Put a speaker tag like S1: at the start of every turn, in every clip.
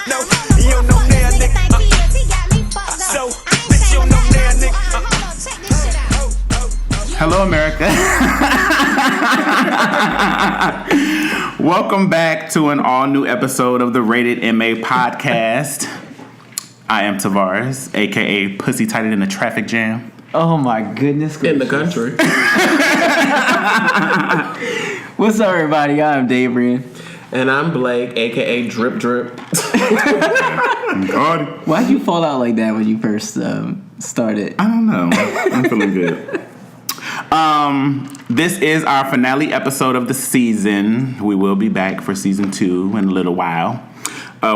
S1: No, you don't know now, nigga. So, bitch, you don't know now, nigga.
S2: Hello, America. Welcome back to an all-new episode of the Rated MA Podcast. I am Tavarus, a.k.a. Pussy Tighter Than a Traffic Jam.
S3: Oh, my goodness gracious.
S4: In the country.
S3: What's up, everybody? I'm Dabrian.
S4: And I'm Blake, a.k.a. Drip Drip.
S2: God.
S3: Why'd you fall out like that when you first started?
S2: I don't know. I'm feeling good. This is our finale episode of the season. We will be back for season 2 in a little while.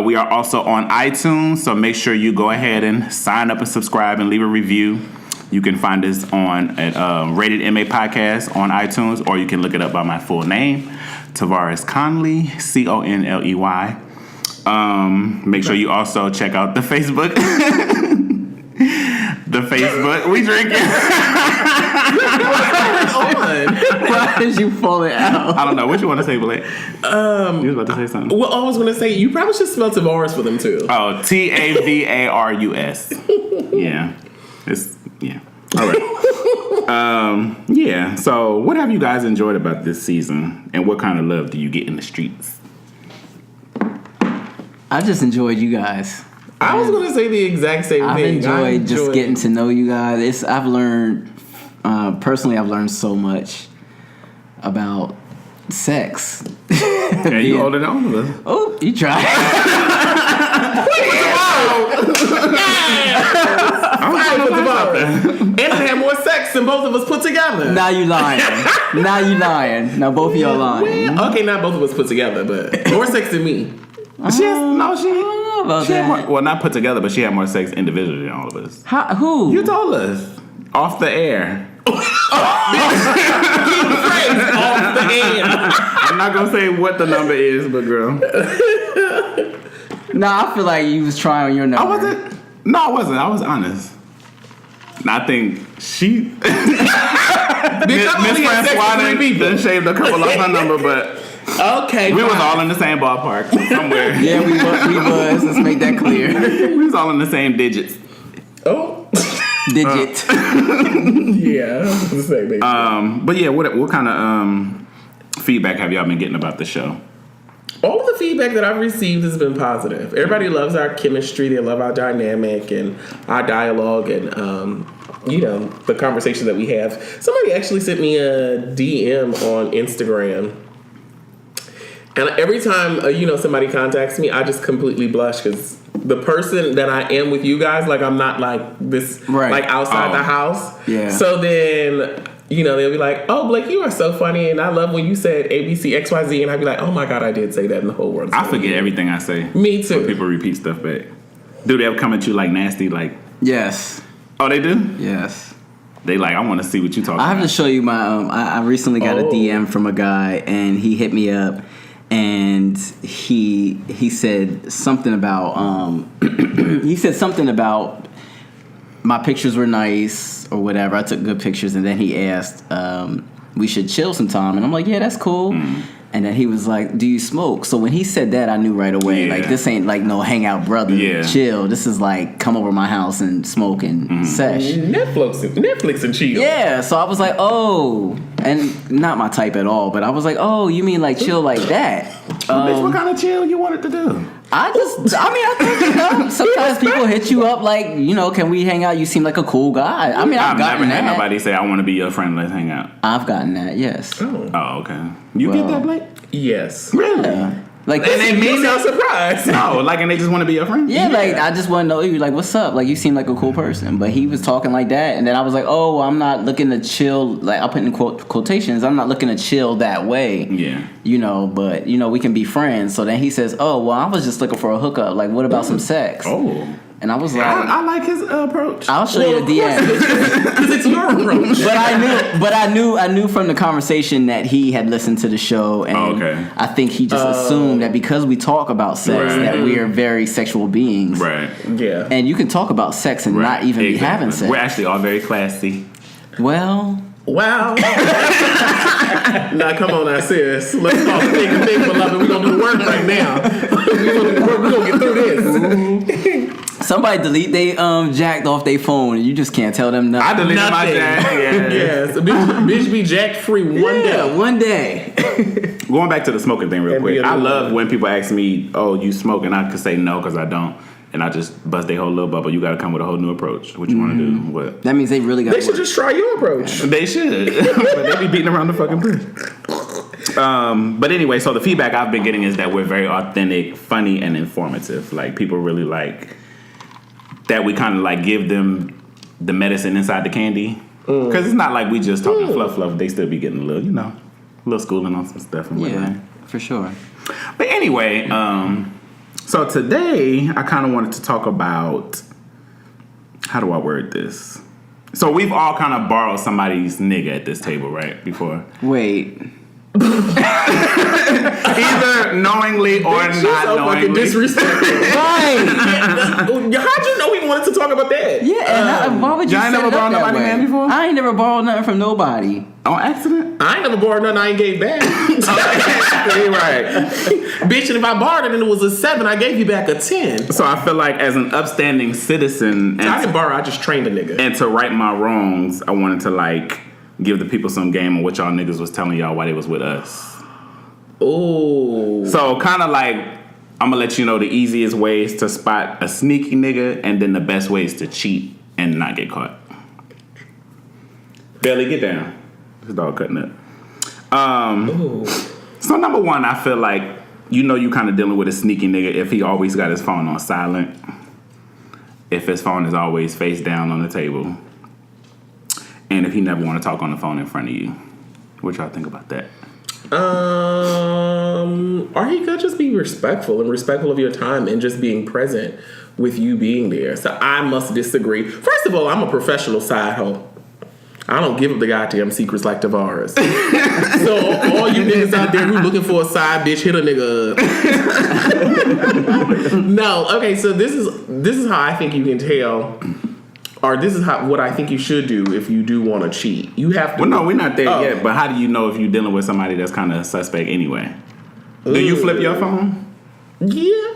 S2: We are also on iTunes, so make sure you go ahead and sign up and subscribe and leave a review. You can find us on at Rated MA Podcast on iTunes, or you can look it up by my full name, Tavarus Conley, Conley. Make sure you also check out the Facebook. The Facebook. We drinking.
S3: Why did you fall it out?
S2: I don't know. What you want to say, Blake? You was about to say something.
S4: Well, I was going to say, you probably should spell Tavarus for them, too.
S2: Oh, Tavarus. Yeah. Yeah. All right. Yeah. So, what have you guys enjoyed about this season, and what kind of love do you get in the streets?
S3: I just enjoyed you guys.
S4: I was going to say the exact same thing.
S3: I've enjoyed just getting to know you guys. I've learned, personally, I've learned so much about sex.
S2: Yeah, you older than all of us.
S3: Oh, you tried.
S4: And I had more sex than both of us put together.
S3: Now you lying. Now both of y'all lying.
S4: Well, okay, not both of us put together, but more sex than me.
S2: She had
S3: That.
S2: more, well, not put together, but she had more sex individually than all of us.
S3: Who?
S2: You told us off the air.
S4: Off the air.
S2: I'm not gonna say what the number is, but girl.
S3: Nah, I feel like you was trying your number.
S2: I wasn't. No, I wasn't. I was honest. And I think she Miss Francois done shaved a couple off her number, but
S4: okay,
S2: we was all in the same ballpark somewhere.
S3: Yeah, we was. Let's make that clear.
S2: We was all in the same digits.
S4: Oh.
S3: Digit.
S4: Yeah, the same thing.
S2: But yeah, what kind of feedback have y'all been getting about the show?
S4: All of the feedback that I've received has been positive. Everybody loves our chemistry. They love our dynamic and our dialogue and, the conversation that we have. Somebody actually sent me a DM on Instagram. And every time, somebody contacts me, I just completely blush because the person that I am with you guys, like, I'm not like this,
S3: right.
S4: like outside the house.
S3: Yeah.
S4: So then... they'll be like, oh, Blake, you are so funny, and I love when you said ABC, XYZ, and I'd be like, oh my God, I did say that, and the whole world.
S2: I forget everything I say.
S4: Me too.
S2: When people repeat stuff back. Do they ever come at you like nasty, like?
S3: Yes.
S2: Oh, they do?
S3: Yes.
S2: They like, I want to see what you talking about.
S3: I have to show you my, I recently got a DM from a guy, and he hit me up, and he said something about, my pictures were nice or whatever. I took good pictures, and then he asked, we should chill sometime. And I'm like, yeah, that's cool. Mm. And then he was like, do you smoke? So when he said that, I knew right away. Yeah. Like, this ain't like no hangout brother. Yeah. Chill. This is like come over my house and smoke and sesh.
S4: Netflix and chill.
S3: Yeah. So I was like, oh. And not my type at all. But I was like, oh, you mean like chill like that?
S2: Bitch, what kind of chill you wanted to do?
S3: I think, sometimes people hit you up like, can we hang out? You seem like a cool guy. I mean, I've never had
S2: nobody say, I want to be your friend, let's hang out.
S3: I've gotten that, yes.
S2: Oh, okay. You get that, Blake?
S4: Yes.
S2: Really?
S3: Yeah. Like,
S4: and they mean no surprise.
S2: No, like, and they just want to be your friend?
S3: Yeah, like, I just want to know you. Like, what's up? Like, you seem like a cool person. But he was talking like that. And then I was like, oh, I'm not looking to chill. Like, I'll put in quotations. I'm not looking to chill that way.
S2: Yeah.
S3: But, we can be friends. So then he says, oh, well, I was just looking for a hookup. Like, what about some sex?
S2: Oh.
S3: And I was like,
S2: I like his approach.
S3: I'll show you the DM
S4: because it's your approach.
S3: But I knew from the conversation that he had listened to the show, and I think he just assumed that because we talk about sex, that we are very sexual beings,
S2: right?
S3: Yeah, and you can talk about sex and not even be having sex.
S2: We're actually all very classy.
S3: Well.
S4: Wow. Now, come on now, sis. Let's talk thing, beloved. We're going to do the work right now. We're going to get through this.
S3: Somebody delete they jacked off their phone and you just can't tell them nothing.
S2: I deleted my
S4: Nothing.
S2: jack. Yeah.
S4: Yes, a bitch be jacked free one day.
S3: One day.
S2: Going back to the smoking thing real
S4: And
S2: quick.
S4: be a
S2: I
S4: little
S2: love
S4: woman.
S2: when people ask me, "Oh, you smoke?" and I could say no because I don't, and I just bust their whole little bubble. You got to come with a whole new approach. What you want to do? What?
S3: That means they really got
S4: They should just try your approach.
S2: They should, but they be beating around the fucking bush. But anyway, so the feedback I've been getting is that we're very authentic, funny, and informative. Like people really like that. We kind of like give them the medicine inside the candy because it's not like we just talking fluff. They still be getting a little, a little schooling on some stuff and whatnot.
S3: Yeah, for sure.
S2: But anyway, so today I kind of wanted to talk about, how do I word this? So we've all kind of borrowed somebody's nigga at this table, right? Before.
S3: Wait.
S2: Either knowingly or
S4: Bitch,
S2: not
S4: so fucking
S2: knowingly.
S4: disrespectful.
S3: Right.
S4: How'd you know we wanted to talk about that?
S3: Yeah, and why would you
S2: y'all ain't
S3: set
S2: never
S3: it up
S2: borrowed
S3: that
S2: nobody
S3: way?
S2: man before?
S3: I ain't never borrowed nothing from nobody.
S2: On accident?
S4: I ain't never borrowed nothing I ain't gave back.
S2: You're right.
S4: Bitch, and if I borrowed it and it was a 7, I gave you back a 10.
S2: So I feel like as an upstanding citizen
S4: I didn't borrow, I just trained a nigga.
S2: and to right my wrongs, I wanted to like give the people some game on what y'all niggas was telling y'all why they was with us.
S4: Ooh.
S2: So kind of like, I'm gonna let you know the easiest ways to spot a sneaky nigga and then the best ways to cheat and not get caught. Belly, get down. This dog cutting up. So number one, I feel like you kind of dealing with a sneaky nigga if he always got his phone on silent. If his phone is always face down on the table. And if he never want to talk on the phone in front of you. What y'all think about that?
S4: Or he could just be respectful of your time and just being present with you being there. So I must disagree. First of all, I'm a professional side hoe. I don't give up the goddamn secrets like Tavarus. So all you niggas out there who looking for a side bitch, hit a nigga up. No, okay, so this is how I think you can tell, or this is what I think you should do if you do want to cheat. You have to.
S2: Well, no, we're not there yet. But how do you know if you're dealing with somebody that's kind of suspect anyway? Do you flip your phone?
S4: Yeah.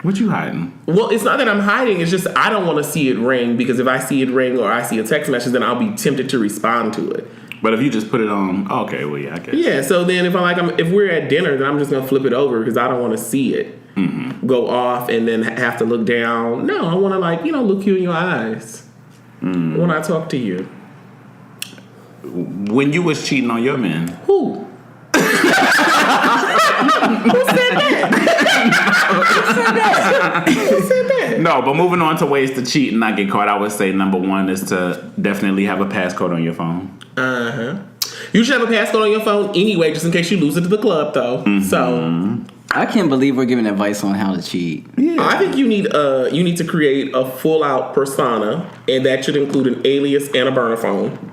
S2: What you hiding?
S4: Well, it's not that I'm hiding. It's just I don't want to see it ring because if I see it ring or I see a text message, then I'll be tempted to respond to it.
S2: But if you just put it on, okay, well, yeah, I guess.
S4: Yeah. So then if if we're at dinner, then I'm just gonna flip it over because I don't want to see it go off and then have to look down. No, I want to look you in your eyes when I talk to you.
S2: When you was cheating on your man,
S4: Who? Who said that?
S2: no. But moving on to ways to cheat and not get caught, I would say number one is to definitely have a passcode on your phone.
S4: You should have a passcode on your phone anyway, just in case you lose it to the club, though. So
S3: I can't believe we're giving advice on how to cheat.
S4: I think you need to create a full out persona, and that should include an alias and a burner phone.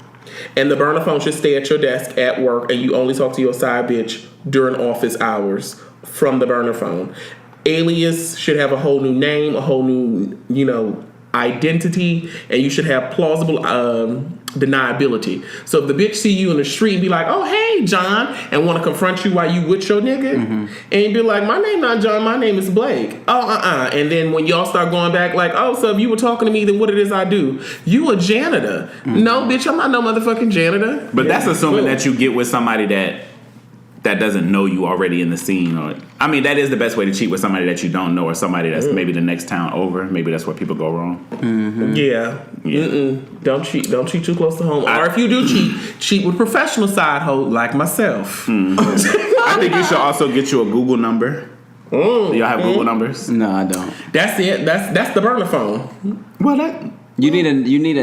S4: And the burner phone should stay at your desk at work, and you only talk to your side bitch during office hours from the burner phone. Alias should have a whole new name, a whole new, identity, and you should have plausible deniability. So if the bitch see you in the street and be like, "Oh, hey, John," and want to confront you while you with your nigga, and you be like, "My name not John, my name is Blake." Oh, And then when y'all start going back like, "Oh, so if you were talking to me, then what it is I do? You a janitor." No, bitch, I'm not no motherfucking janitor.
S2: But that's assuming that you get with somebody that doesn't know you already in the scene. That is the best way to cheat, with somebody that you don't know or somebody that's maybe the next town over. Maybe that's where people go wrong.
S4: Yeah. Don't cheat too close to home. Or if you do cheat with professional side hoe like myself.
S2: I think you should also get you a Google number. Do y'all have Google numbers?
S3: No, I don't.
S4: That's it. That's the burner phone.
S2: Well,
S3: You need a.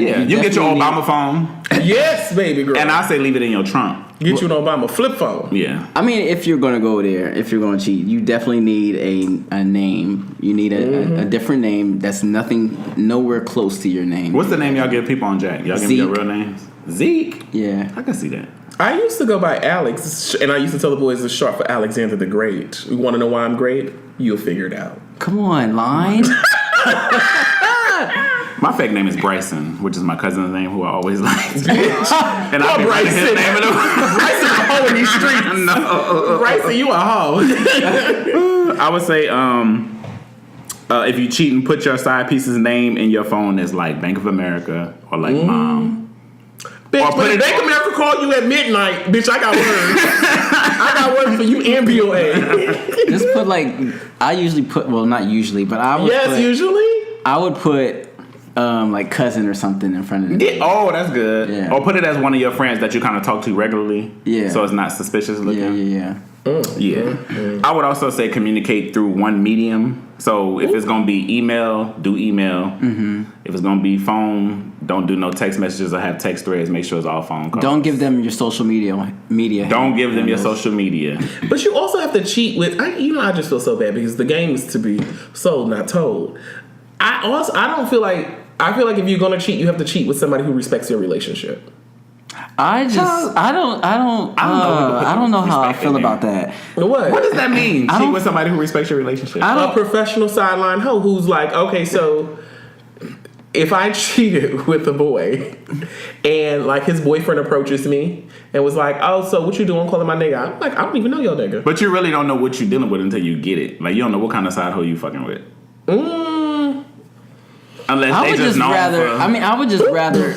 S2: yeah. You get your
S3: definitely
S2: Obama phone,
S4: Yes, baby girl.
S2: and I say leave it in your trunk.
S4: Get you an Obama flip phone.
S2: Yeah.
S3: I mean, if you're gonna go there, if you're gonna cheat, you definitely need a name. You need a different name that's nowhere close to your name.
S2: What's the name y'all give people on Jack? Y'all give me your real names? Zeke?
S3: Yeah.
S2: I can see that.
S4: I used to go by Alex, and I used to tell the boys it's short for Alexander the Great. You want to know why I'm great? You'll figure it out.
S3: Come on, line.
S2: My fake name is Bryson, which is my cousin's name, who I always liked. And I be writing his
S4: Bryson.
S2: name in the
S4: Bryson, a hoe in these streets.
S2: No.
S4: Bryson, you a hoe.
S2: I would say If you cheat and put your side piece's name in your phone as like Bank of America or like Mom.
S4: Bitch, when Bank of America call you at midnight, bitch, I got words. I got words for you and BOA.
S3: Just put like, I usually put, well, not usually, but I would
S4: usually.
S3: I would put like cousin or something in front of it.
S2: Oh, that's good.
S3: Yeah.
S2: Or put it as one of your friends that you kind of talk to regularly.
S3: Yeah.
S2: So it's not suspicious looking.
S3: Yeah.
S2: I would also say communicate through one medium. So if it's gonna be email, do email. If it's gonna be phone, don't do no text messages or have text threads. Make sure it's all phone calls.
S3: Don't give them your social media.
S2: Don't give them your social media.
S4: But you also have to cheat with. I just feel so bad because the game is to be sold, not told. I feel like if you're gonna cheat, you have to cheat with somebody who respects your relationship.
S3: I don't know how I feel about that.
S4: What
S2: does that mean? Cheat with somebody who respects your relationship.
S4: A professional sideline hoe who's like, okay, so if I cheated with a boy and like his boyfriend approaches me and was like, oh, so what you doing calling my nigga? I'm like, I don't even know your nigga.
S2: But you really don't know what you're dealing with until you get it. Like you don't know what kind of side hoe you fucking with. Unless
S3: I would just rather.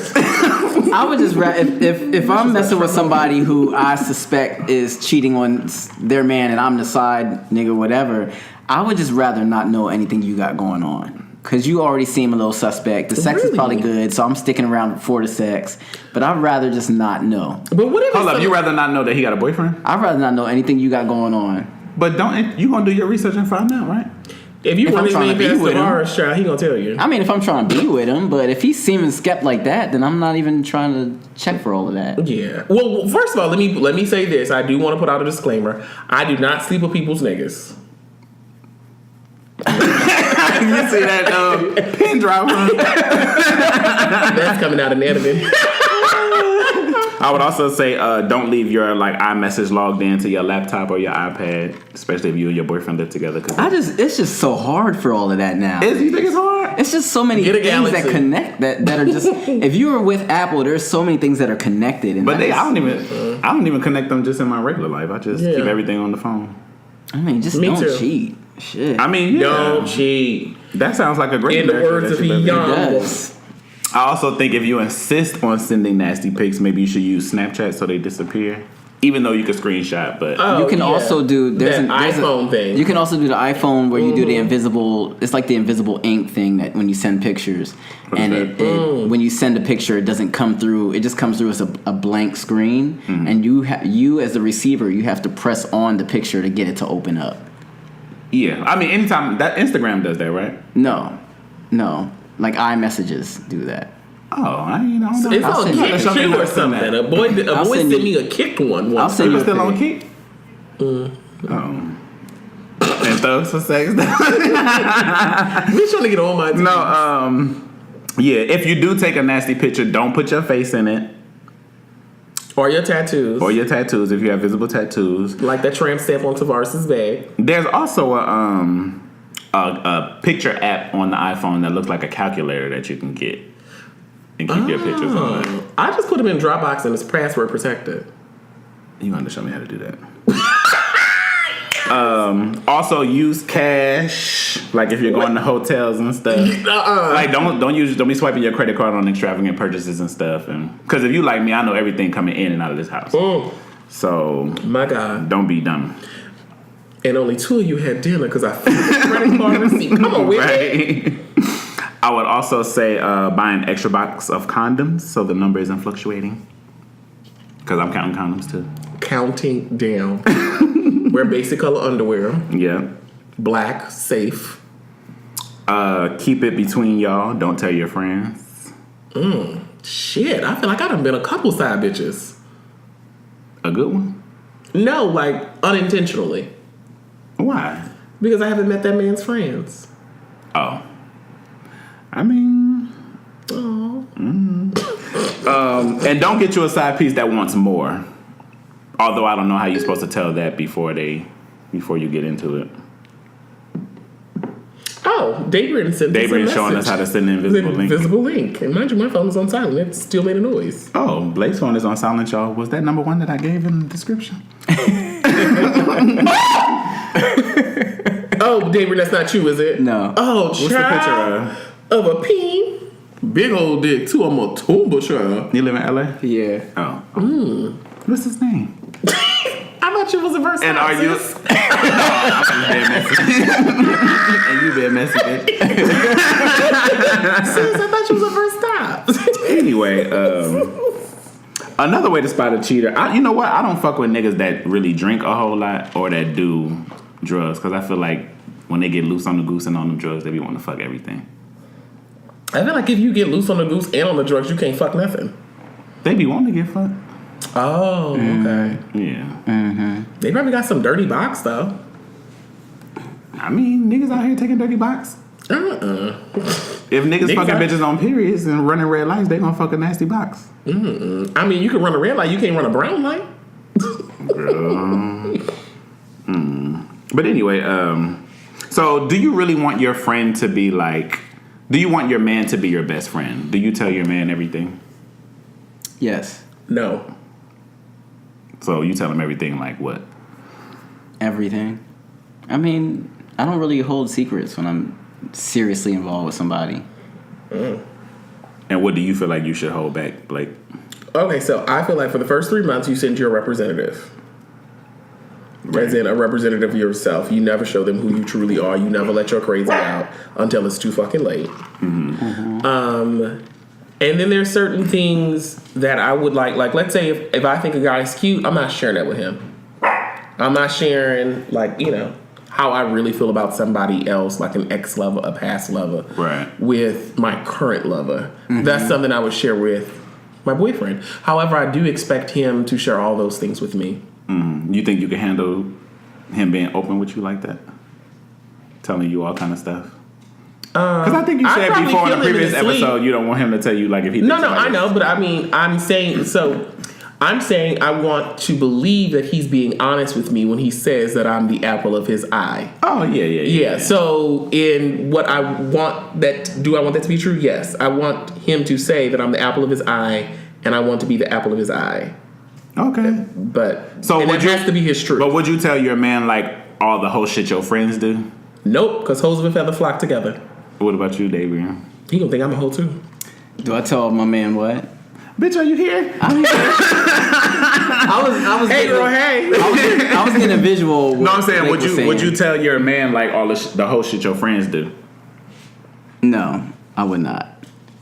S3: If I'm messing with somebody who I suspect is cheating on their man and I'm the side nigga, whatever, I would just rather not know anything you got going on. Because you already seem a little suspect. The sex is probably good, so I'm sticking around for the sex. But I'd rather just not know.
S4: But what if
S2: hold up, you rather not know that he got a boyfriend?
S3: I'd rather not know anything you got going on.
S2: But you gonna do your research and find out, right?
S4: If you want to be past Tavarus, child, he gonna tell you.
S3: I mean, if I'm trying to be with him, but if he's seeming skeptic like that, then I'm not even trying to check for all of that.
S4: Yeah. Well, first of all, let me say this. I do want to put out a disclaimer. I do not sleep with people's niggas.
S2: You see that pin drop?
S4: That's coming out in editing.
S2: I would also say don't leave your like iMessage logged into your laptop or your iPad, especially if you and your boyfriend live together. It's
S3: just so hard for all of that now.
S2: You think it's hard?
S3: It's just so many things that connect that are just. If you were with Apple, there's so many things that are connected. And
S2: I don't even connect them just in my regular life. I just keep everything on the phone.
S3: I mean, just don't cheat. Shit.
S2: I mean,
S4: don't cheat.
S2: That sounds like a great.
S4: In the words of Young.
S2: I also think if you insist on sending nasty pics, maybe you should use Snapchat so they disappear. Even though you can screenshot, but
S3: you can also do there's an
S4: iPhone thing.
S3: You can also do the iPhone where you do the invisible. It's like the invisible ink thing that when you send pictures, and it when you send a picture, it doesn't come through. It just comes through as a blank screen, and you as the receiver, you have to press on the picture to get it to open up.
S2: Yeah, I mean, anytime that Instagram does that, right?
S3: No. Like iMessages do that.
S2: Oh, I don't know.
S4: So it's on Kick too or something. A boy sent me a Kick one.
S3: I'll send you
S2: still on Kick. And thugs for sex.
S4: We trying to get on my team.
S2: No, yeah. If you do take a nasty picture, don't put your face in it.
S4: Or your tattoos.
S2: If you have visible tattoos.
S4: Like that tramp stamp on Tavarus' bag.
S2: There's also a picture app on the iPhone that looks like a calculator that you can get and keep your pictures on.
S4: I just put them in Dropbox and it's password protected.
S2: You gonna show me how to do that? Also use cash, like if you're going to hotels and stuff. Like don't be swiping your credit card on extravagant purchases and stuff. And because if you like me, I know everything coming in and out of this house. So
S4: my God,
S2: don't be dumb.
S4: And only 2 of you had dinner because I found the credit card receipt. Come on with me.
S2: I would also say buy an extra box of condoms so the number isn't fluctuating. Because I'm counting condoms too.
S4: Counting down. Wear basic color underwear.
S2: Yeah.
S4: Black, safe.
S2: Keep it between y'all. Don't tell your friends.
S4: Shit, I feel like I done been a couple side bitches.
S2: A good one?
S4: No, like unintentionally.
S2: Why?
S4: Because I haven't met that man's friends.
S2: Oh. I mean... and don't get you a side piece that wants more. Although I don't know how you're supposed to tell that before you get into it.
S4: Oh, Daybrin sent
S2: Daybrin showing us how to send an invisible link.
S4: And mind you, my phone is on silent. It still made a noise.
S2: Oh, Blake's phone is on silent, y'all. Was that number 1 that I gave in the description?
S4: Oh, David, that's not you, is it?
S3: No.
S4: Oh,
S2: What's the
S4: child.
S2: picture
S4: Of a peen. Big old dick, too. I'm a tumba, child.
S2: You live in LA?
S3: Yeah.
S2: Oh. What's his name?
S4: I thought you was a verse.
S2: And are you? And you been messy, bitch.
S4: Sis, I thought you was a first stop.
S2: Anyway, another way to spot a cheater. You know what? I don't fuck with niggas that really drink a whole lot or that do drugs, because I feel like when they get loose on the goose and on them drugs, they be wanting to fuck everything.
S4: I feel like if you get loose on the goose and on the drugs, you can't fuck nothing.
S2: They be wanting to get fucked.
S4: Oh, okay.
S2: Yeah.
S4: They probably got some dirty box though.
S2: I mean, niggas out here taking dirty box. If niggas fucking bitches on periods and running red lights, they gonna fuck a nasty box.
S4: I mean, you can run a red light, you can't run a brown light.
S2: Girl. But anyway, so do you really want your friend to be like? Do you want your man to be your best friend? Do you tell your man everything?
S3: Yes.
S4: No.
S2: So you tell him everything, like what?
S3: Everything. I mean, I don't really hold secrets when I'm seriously involved with somebody.
S2: And what do you feel like you should hold back, Blake?
S4: Okay, so I feel like for the first 3 months, you send your representative. As in a representative of yourself. You never show them who you truly are. You never let your crazy out until it's too fucking late. And then there's certain things that I would like let's say if I think a guy is cute, I'm not sharing that with him. I'm not sharing, like, you know, how I really feel about somebody else, like an ex lover, a past lover,
S2: Right.
S4: with my current lover. That's something I would share with my boyfriend. However, I do expect him to share all those things with me.
S2: You think you can handle him being open with you like that? Telling you all kind of stuff? Because I think you said
S4: probably
S2: before in
S4: feel
S2: the
S4: him in
S2: previous
S4: his sleep.
S2: episode you don't want him to tell you, like, if he
S4: No,
S2: thinks
S4: I know, but I mean, I'm saying I want to believe that he's being honest with me when he says that I'm the apple of his eye.
S2: Oh, yeah.
S4: Yeah, so in what I want do I want that to be true? Yes. I want him to say that I'm the apple of his eye, and I want to be the apple of his eye.
S2: Okay.
S4: But
S2: So
S4: and
S2: would
S4: it
S2: you,
S4: has to be his truth.
S2: But would you tell your man, like, all the whole shit your friends do?
S4: Nope, because hoes of a feather flock together.
S2: What about you, David?
S4: He gonna think I'm a hoe too.
S3: Do I tell my man what?
S2: Bitch, are you here?
S3: I was
S4: Hey,
S3: getting,
S4: girl, hey.
S3: I was getting a visual.
S2: No, I'm saying,
S3: Blake was
S2: would you tell your man, like, all the whole shit your friends do?
S3: No, I would not.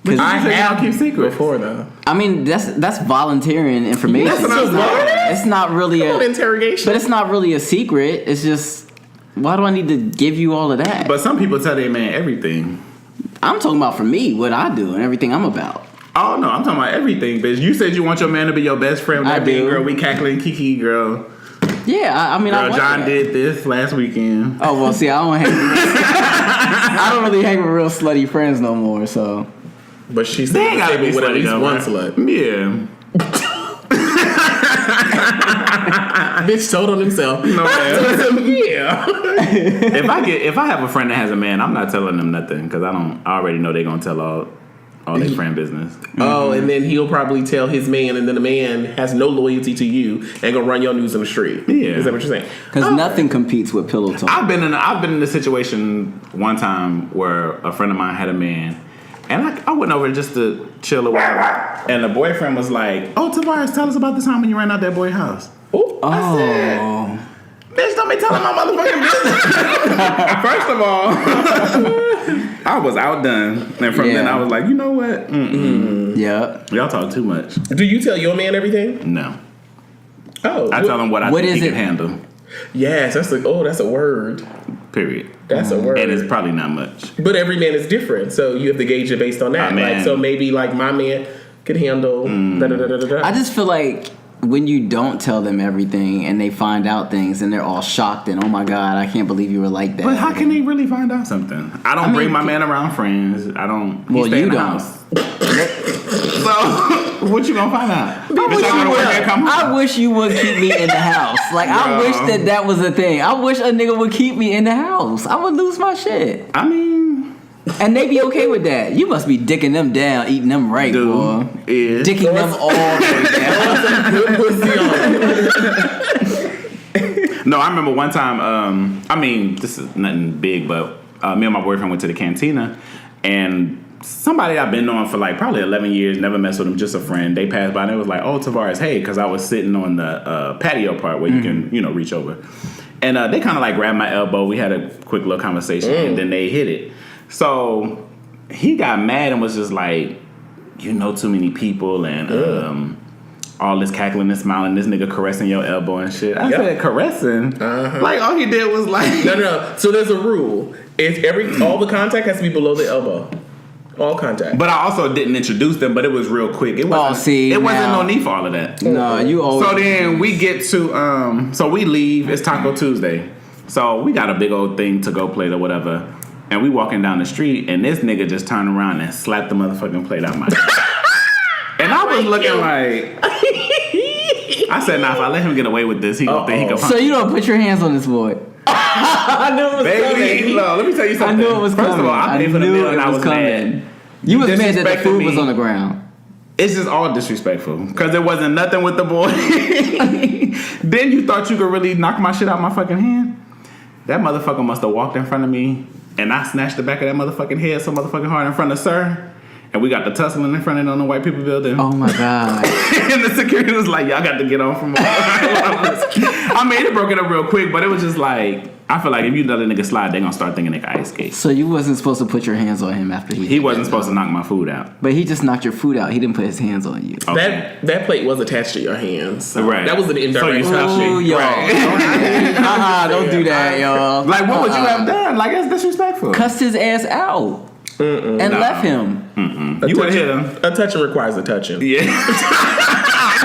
S2: But
S4: I
S2: you said
S4: have
S2: y'all keep secrets
S4: before though.
S3: I mean, that's volunteering information.
S4: That's what I was wondering.
S3: It's not really
S4: Come on, interrogation.
S3: but it's not really a secret. It's just, why do I need to give you all of that?
S2: But some people tell their man everything.
S3: I'm talking about for me, what I do and everything I'm about.
S2: Oh, no, I'm talking about everything, bitch. You said you want your man to be your best friend.
S3: I
S2: That big
S3: do.
S2: girl, we cackling, Kiki, girl.
S3: Yeah, I mean, I
S2: Girl,
S3: want
S2: John
S3: that.
S2: did this last weekend.
S3: Oh well, see, I don't hang. I don't really hang with real slutty friends no more. So
S4: But she
S2: They
S4: said
S2: ain't gotta be
S4: with at
S2: slutty
S4: least
S2: though,
S4: one
S2: right?
S4: slut.
S2: Yeah.
S4: Bitch told on himself.
S2: No, man.
S4: Yeah.
S2: if I have a friend that has a man, I'm not telling them nothing because I already know they're gonna tell all their friend business.
S4: Oh, and then he'll probably tell his man, and then the man has no loyalty to you and gonna run your news in the street.
S2: Yeah.
S4: Is that what you're saying?
S3: because nothing competes with pillow talk.
S2: I've been in a situation one time where a friend of mine had a man, and I went over just to chill or whatever, and the boyfriend was like, "Oh, Tavarus, tell us about the time when you ran out that boy's house."
S4: Ooh,
S2: I said, "Bitch, don't be telling my motherfucking business." First of all, I was outdone, and from then I was like, you know what?
S3: Yeah.
S2: Y'all talk too much.
S4: do you tell your man everything?
S2: No,
S4: Oh,
S2: I tell him what I
S3: what
S2: think
S3: is
S2: he
S3: it?
S2: can handle.
S4: Yes, that's a word.
S2: Period.
S4: That's a word.
S2: And it's probably not much.
S4: But every man is different, so you have to gauge it based on that.
S2: My man.
S4: Like, so maybe like my man could handle. Da, da, da, da, da, da.
S3: I just feel like when you don't tell them everything and they find out things and they're all shocked and oh my god, I can't believe you were like that.
S2: But how can they really find out something? I don't bring
S3: mean,
S2: my man around friends. I don't. He
S3: Well,
S2: stay
S3: you
S2: in the
S3: don't.
S2: house. So what you gonna find out? Bitch, I
S3: wish
S2: gotta
S3: you
S2: work
S3: would-
S2: and come home.
S3: I wish you would keep me in the house. Like, I
S2: Bro.
S3: wish that was a thing. I wish a nigga would keep me in the house. I would lose my shit.
S2: I mean,
S3: And they be okay with that. You must be dicking them down, eating them right, boy.
S2: dude, is
S3: Dicking them all the way down.
S4: Good pussy on.
S2: No, I remember one time. I mean, this is nothing big, but me and my boyfriend went to the cantina, and somebody I've been knowing for like probably 11 years, never messed with him, just a friend. They passed by and it was like, "Oh, Tavarus, hey," because I was sitting on the patio part where you can, reach over. And they kind of like grabbed my elbow. We had a quick little conversation, and then they hit it. So he got mad and was just like, "You know too many people," and all this cackling and smiling, this nigga caressing your elbow and shit. I said, caressing? Like, all he did was like...
S4: No. So there's a rule. All the contact has to be below the elbow. All contact.
S2: But I also didn't introduce them, but it was real quick. It wasn't no need for all of that.
S3: No, you always...
S2: So then we get to... so we leave. It's Taco Tuesday. So we got a big old thing to go plate or whatever. And we walking down the street, and this nigga just turned around and slapped the motherfucking plate out my hand. And I was looking like... I said, nah, if I let him get away with this, he gonna think he can punch.
S3: So you don't put your hands on this boy.
S4: I knew it was coming.
S2: No, let me tell you something.
S3: I knew it was coming.
S2: First of all, I paid for the meal and I was mad.
S3: You was mad that the food
S2: me.
S3: was on the ground.
S2: It's just all disrespectful. Because there wasn't nothing with the boy. Then you thought you could really knock my shit out my fucking hand? That motherfucker must have walked in front of me and I snatched the back of that motherfucking head so motherfucking hard in front of Sir. And we got the tussling in front of it on the white people building.
S3: Oh my God.
S2: And the security was like, y'all got to get on from I mean, it broke it up real quick, but it was just like, I feel like if you let a nigga slide, they gonna start thinking they can ice skate.
S3: So you wasn't supposed to put your hands on him after
S2: he wasn't supposed to knock my food out.
S3: But he just knocked your food out. He didn't put his hands on you.
S2: Okay.
S4: That plate was attached to your hands. So
S2: right.
S4: That was an indirect
S3: Oh, yo.
S2: Right.
S3: Don't do that, yo.
S2: Like, what would you have done? Like, that's disrespectful.
S3: Cussed his ass out. And left him.
S2: You would hit him.
S4: A touching requires a touching.
S2: Yeah.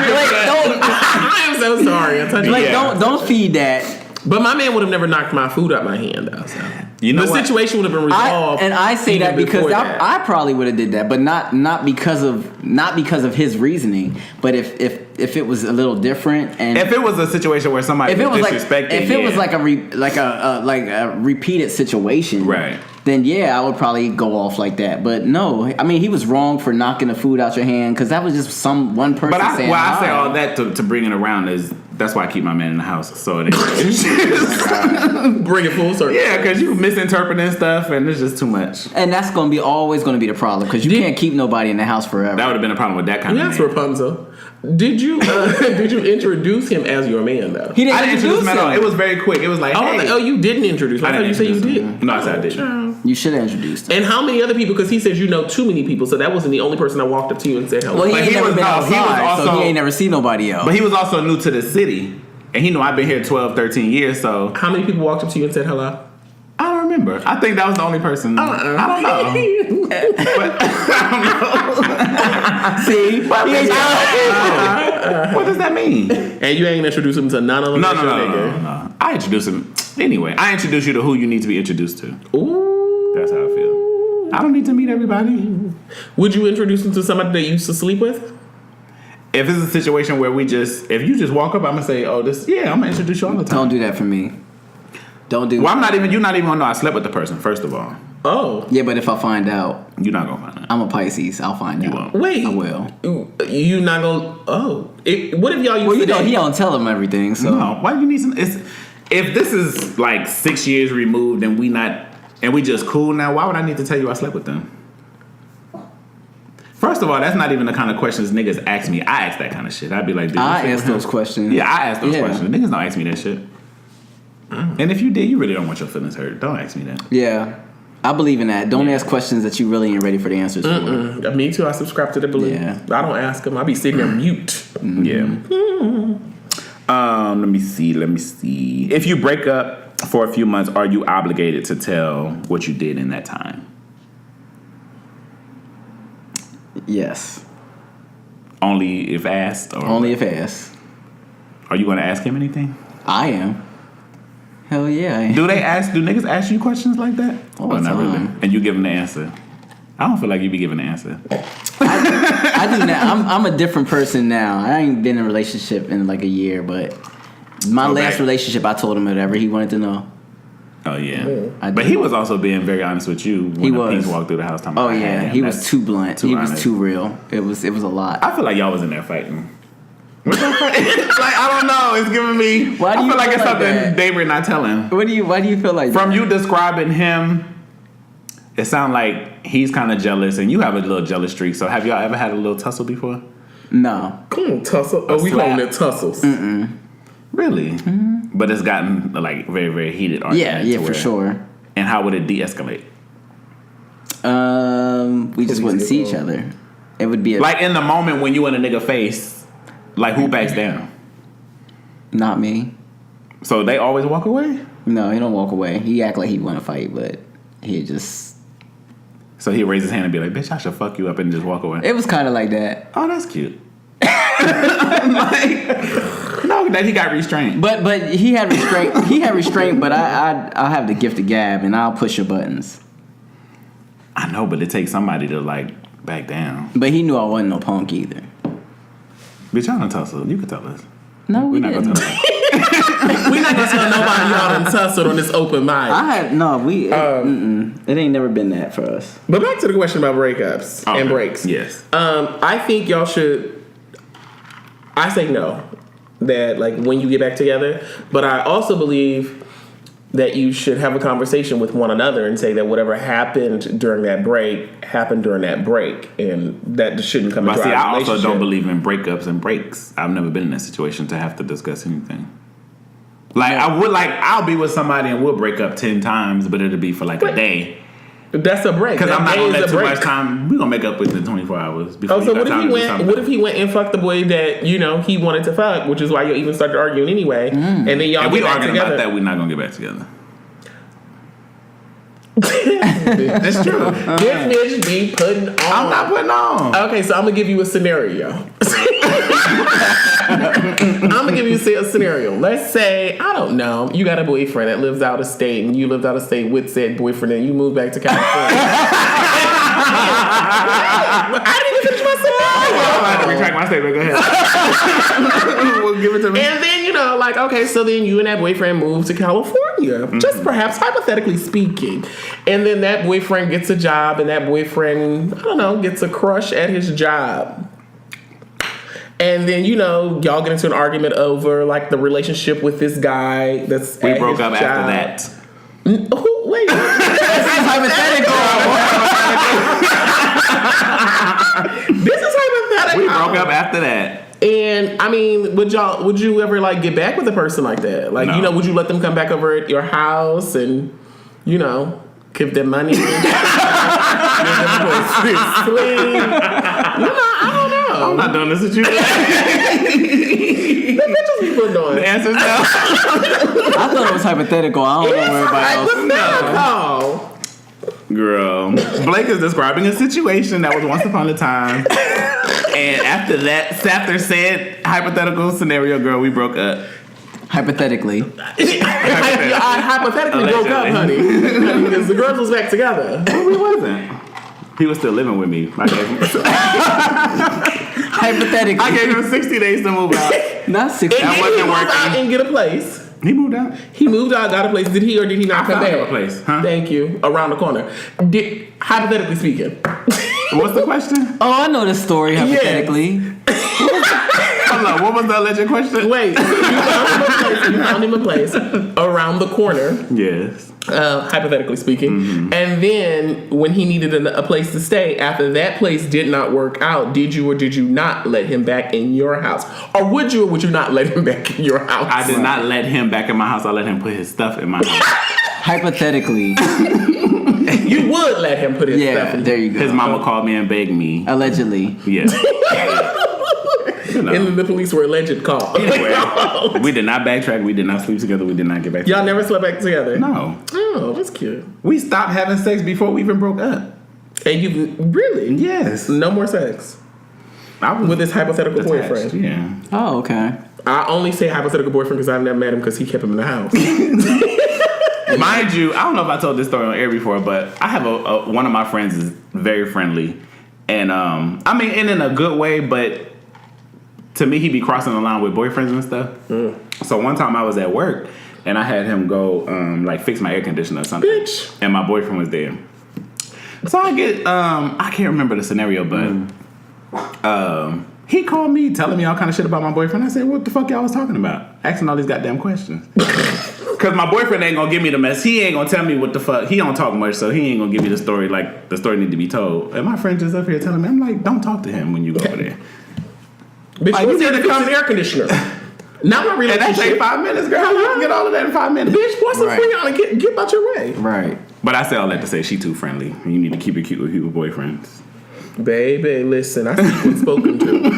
S4: I am so sorry. A touching.
S3: Don't feed that.
S4: But my man would have never knocked my food out my hand, though. So.
S2: You know
S4: the
S2: what?
S4: situation would have been resolved.
S3: I say that because I probably would have did that, but not because of his reasoning. But if it was a little different, and
S2: if it was a situation where somebody was disrespecting,
S3: if it was like a repeated situation,
S2: right?
S3: Then yeah, I would probably go off like that. But no, I mean he was wrong for knocking the food out your hand because that was just one person.
S2: But
S3: saying,
S2: I say all that to bring it around is that's why I keep my man in the house so it
S4: bring it full circle.
S2: Yeah, because you misinterpreting stuff and it's just too much.
S3: And that's always going to be the problem because you can't keep nobody in the house forever.
S2: That would have been a problem with that kind of.
S4: That's Rapunzel. Did you introduce him as your man though?
S3: I didn't introduce him
S2: at all. It was very quick. It was like, hey.
S4: You didn't introduce him. I thought you said you did.
S2: No, I said I didn't.
S3: You should have introduced him.
S4: And how many other people? Because he says you know too many people, so that wasn't the only person that walked up to you and said hello.
S3: Well, he ain't never been outside, so he ain't never seen nobody else.
S2: But he was also new to the city, and he knew I've been here 12, 13 years. So
S4: how many people walked up to you and said hello?
S2: I don't remember. I think that was the only person. I don't know. But, I don't know. See? What does that mean?
S4: And you ain't introduced him to none of them?
S2: No. I introduced him. Anyway, I introduced you to who you need to be introduced to.
S4: Ooh.
S2: That's how I feel. I don't need to meet everybody.
S4: Would you introduce him to somebody that you used to sleep with?
S2: If it's a situation where if you just walk up, I'm going to say, I'm going to introduce you all the time.
S3: Don't do that for me. Don't do
S2: Well, you're not even going to know I slept with the person, first of all.
S4: Oh.
S3: Yeah, but if I find out.
S2: You're not going to find out.
S3: I'm a Pisces. I'll find out.
S2: Won't.
S4: Wait.
S3: I will.
S4: You not going to. Oh. What if y'all used
S3: Well,
S4: to
S3: he don't tell him everything, so.
S2: No, why do you need some. If this is like 6 years removed and we just cool now, why would I need to tell you I slept with them? First of all, that's not even the kind of questions niggas ask me. I ask that kind of shit. I'd be like,
S3: I ask those questions.
S2: Yeah, I ask those questions. Niggas don't ask me that shit. And if you did, you really don't want your feelings hurt. Don't ask me that.
S3: Yeah. I believe in that. Don't ask questions that you really ain't ready for the answers for.
S4: Me too. I subscribe to the belief.
S3: Yeah.
S4: I don't ask them. I be sitting there mute.
S2: Yeah. Let me see. If you break up for a few months, are you obligated to tell what you did in that time?
S3: Yes.
S2: Only if asked? Or
S3: Only if asked.
S2: Are you going to ask him anything?
S3: I am. Hell yeah, I am.
S2: Do niggas ask you questions like that?
S3: All the
S2: not
S3: time.
S2: really? And you give them the answer? I don't feel like you be giving the answer.
S3: I do now. I'm a different person now. I ain't been in a relationship in like a year, but my last relationship, I told him whatever he wanted to know.
S2: Oh yeah, but he was also being very honest with you when the piece walked through the house.
S3: Oh yeah, he was too blunt. He was too real. It was a lot.
S2: I feel like y'all was in there fighting. What the fuck? Like, I don't know. It's giving me.
S3: Why do
S2: I
S3: you
S2: feel like
S3: feel
S2: it's
S3: like
S2: something
S3: that?
S2: David not telling.
S3: Why do you feel like
S2: From
S3: that?
S2: you describing him, it sounds like he's kind of jealous, and you have a little jealous streak. So, have y'all ever had a little tussle before?
S3: No.
S4: Come on, tussle. Oh, we calling it tussles.
S2: Really? Mm-hmm. But it's gotten like very, very heated.
S3: Yeah, for sure.
S2: And how would it de-escalate?
S3: We just wouldn't see each other. It would be
S2: Like in the moment when you in a nigga face, like who backs down?
S3: not me.
S2: So they always walk away?
S3: No, he don't walk away. He act like he want to fight, but he just.
S2: So he raise his hand and be like, bitch, I should fuck you up and just walk away.
S3: It was kind of like that.
S2: Oh, that's cute. No, that he got restrained.
S3: But he had restraint. He had restraint. But I'll have the gift of gab and I'll push your buttons.
S2: I know, but it takes somebody to like back down.
S3: But he knew I wasn't no punk either.
S2: Bitch, y'all don't tussle. You can tell us.
S3: No,
S2: We're not
S3: didn't.
S2: gonna tell us.
S4: We're not gonna tell nobody y'all done tussled on this open mic.
S3: It ain't never been that for us.
S4: But back to the question about breakups and breaks.
S2: Yes.
S4: I think y'all should. I say no. That like when you get back together, but I also believe that you should have a conversation with one another and say that whatever happened during that break happened during that break, and that shouldn't come into
S2: But see,
S4: our
S2: I also
S4: relationship.
S2: don't believe in breakups and breaks. I've never been in that situation to have to discuss anything. Like I'll be with somebody and we'll break up 10 times, but it'll be for like a day.
S4: That's a break.
S2: Because
S4: That
S2: I'm not
S4: day
S2: gonna
S4: is
S2: let
S4: a
S2: too
S4: break.
S2: much time. We're gonna make up within 24 hours. Before
S4: Oh, so
S2: you got time to do something.
S4: what if he went and fucked the boy that he wanted to fuck, which is why you even started arguing anyway, and then y'all
S2: And
S4: get
S2: we
S4: back
S2: arguing
S4: together.
S2: about that, we're not gonna get back together. It's true.
S4: This bitch be putting on.
S2: I'm not putting on.
S4: Okay, so I'm gonna give you a scenario. I'm gonna give you a scenario. Let's say, I don't know, you got a boyfriend that lives out of state, and you lived out of state with said boyfriend, and you moved back to California. I didn't even finish my scenario.
S2: I have to retract my statement. Go ahead. Well, give it to me.
S4: And then, okay, so then you and that boyfriend move to California, just perhaps hypothetically speaking. And then that boyfriend gets a job, and that boyfriend, I don't know, gets a crush at his job. And then, y'all get into an argument over, like, the relationship with this guy that's
S2: We
S4: at
S2: broke
S4: his
S2: up
S4: job.
S2: after that.
S4: Wait. This is hypothetical.
S2: We broke up after that.
S4: And I mean, would you ever like get back with a person like that? Like,
S2: No.
S4: would you let them come back over at your house and, give them money? Give them sleep? I don't know.
S2: I'm not doing this with you.
S4: The bitches be putting on.
S2: The answer's no.
S3: I thought it was hypothetical. I don't know where everybody else.
S4: Hypothetical.
S2: Girl, Blake is describing a situation that was once upon a time. And after said hypothetical scenario, girl, we broke up.
S3: Hypothetically.
S4: I hypothetically broke up, honey. Because the girls was back together.
S2: No, we wasn't. He was still living with me.
S3: Hypothetically.
S2: I gave him 60 days to move out.
S3: Not 60.
S2: That
S4: And
S2: wasn't
S4: he moved
S2: working.
S4: out and get a place.
S2: He moved out.
S4: He moved out, got a place. Did he or did he not come
S2: found
S4: back?
S2: him a place, huh?
S4: Thank you. Around the corner. Hypothetically speaking.
S2: What's the question?
S3: Oh, I know the story hypothetically.
S2: Hold on, what was the alleged question?
S4: Wait. So you found him a place around the corner.
S2: Yes.
S4: Hypothetically speaking.
S2: Mm-hmm.
S4: And then when he needed a place to stay, after that place did not work out, did you or did you not let him back in your house? Or would you or would you not let him back in your house?
S2: I did not let him back in my house. I let him put his stuff in my house.
S3: Hypothetically.
S4: You would let him put his stuff in.
S3: There you go.
S2: His mama called me and begged me.
S3: Allegedly.
S2: Yeah.
S4: And then the police were alleged call.
S2: Anyway, we did not backtrack. We did not sleep together. We did not get back
S4: Y'all
S2: together.
S4: never slept back together?
S2: No.
S4: Oh, that's cute.
S2: We stopped having sex before we even broke up.
S4: And you really?
S2: Yes.
S4: No more sex
S2: I was
S4: with his hypothetical
S2: attached,
S4: boyfriend.
S2: Yeah.
S3: Oh, okay.
S4: I only say hypothetical boyfriend because I've never met him because he kept him in the house.
S2: Mind you, I don't know if I told this story on air before, but I have one of my friends is very friendly. And I mean, and in a good way, but to me, he be crossing the line with boyfriends and stuff. So one time I was at work and I had him go like fix my air conditioner or something.
S4: Bitch.
S2: And my boyfriend was there. So I get I can't remember the scenario, but He called me telling me all kind of shit about my boyfriend. I said, what the fuck y'all was talking about? Asking all these goddamn questions. Because my boyfriend ain't gonna give me the mess. He ain't gonna tell me what the fuck. He don't talk much, so he ain't gonna give me the story like the story need to be told. And my friend just up here telling me, I'm like, don't talk to him when you go over there.
S4: Bitch,
S2: Like,
S4: you
S2: you
S4: need to
S2: need to
S4: come to the air conditioner. Not my
S2: And that
S4: relationship.
S2: take 5 minutes, girl. How you gonna get all of that in 5 minutes?
S4: Bitch, pour some
S3: Right.
S4: Freon and get about your way.
S3: Right.
S2: But I say all that to say she too friendly. You need to keep it cute with your boyfriends.
S4: Baby, listen, I speak when spoken to.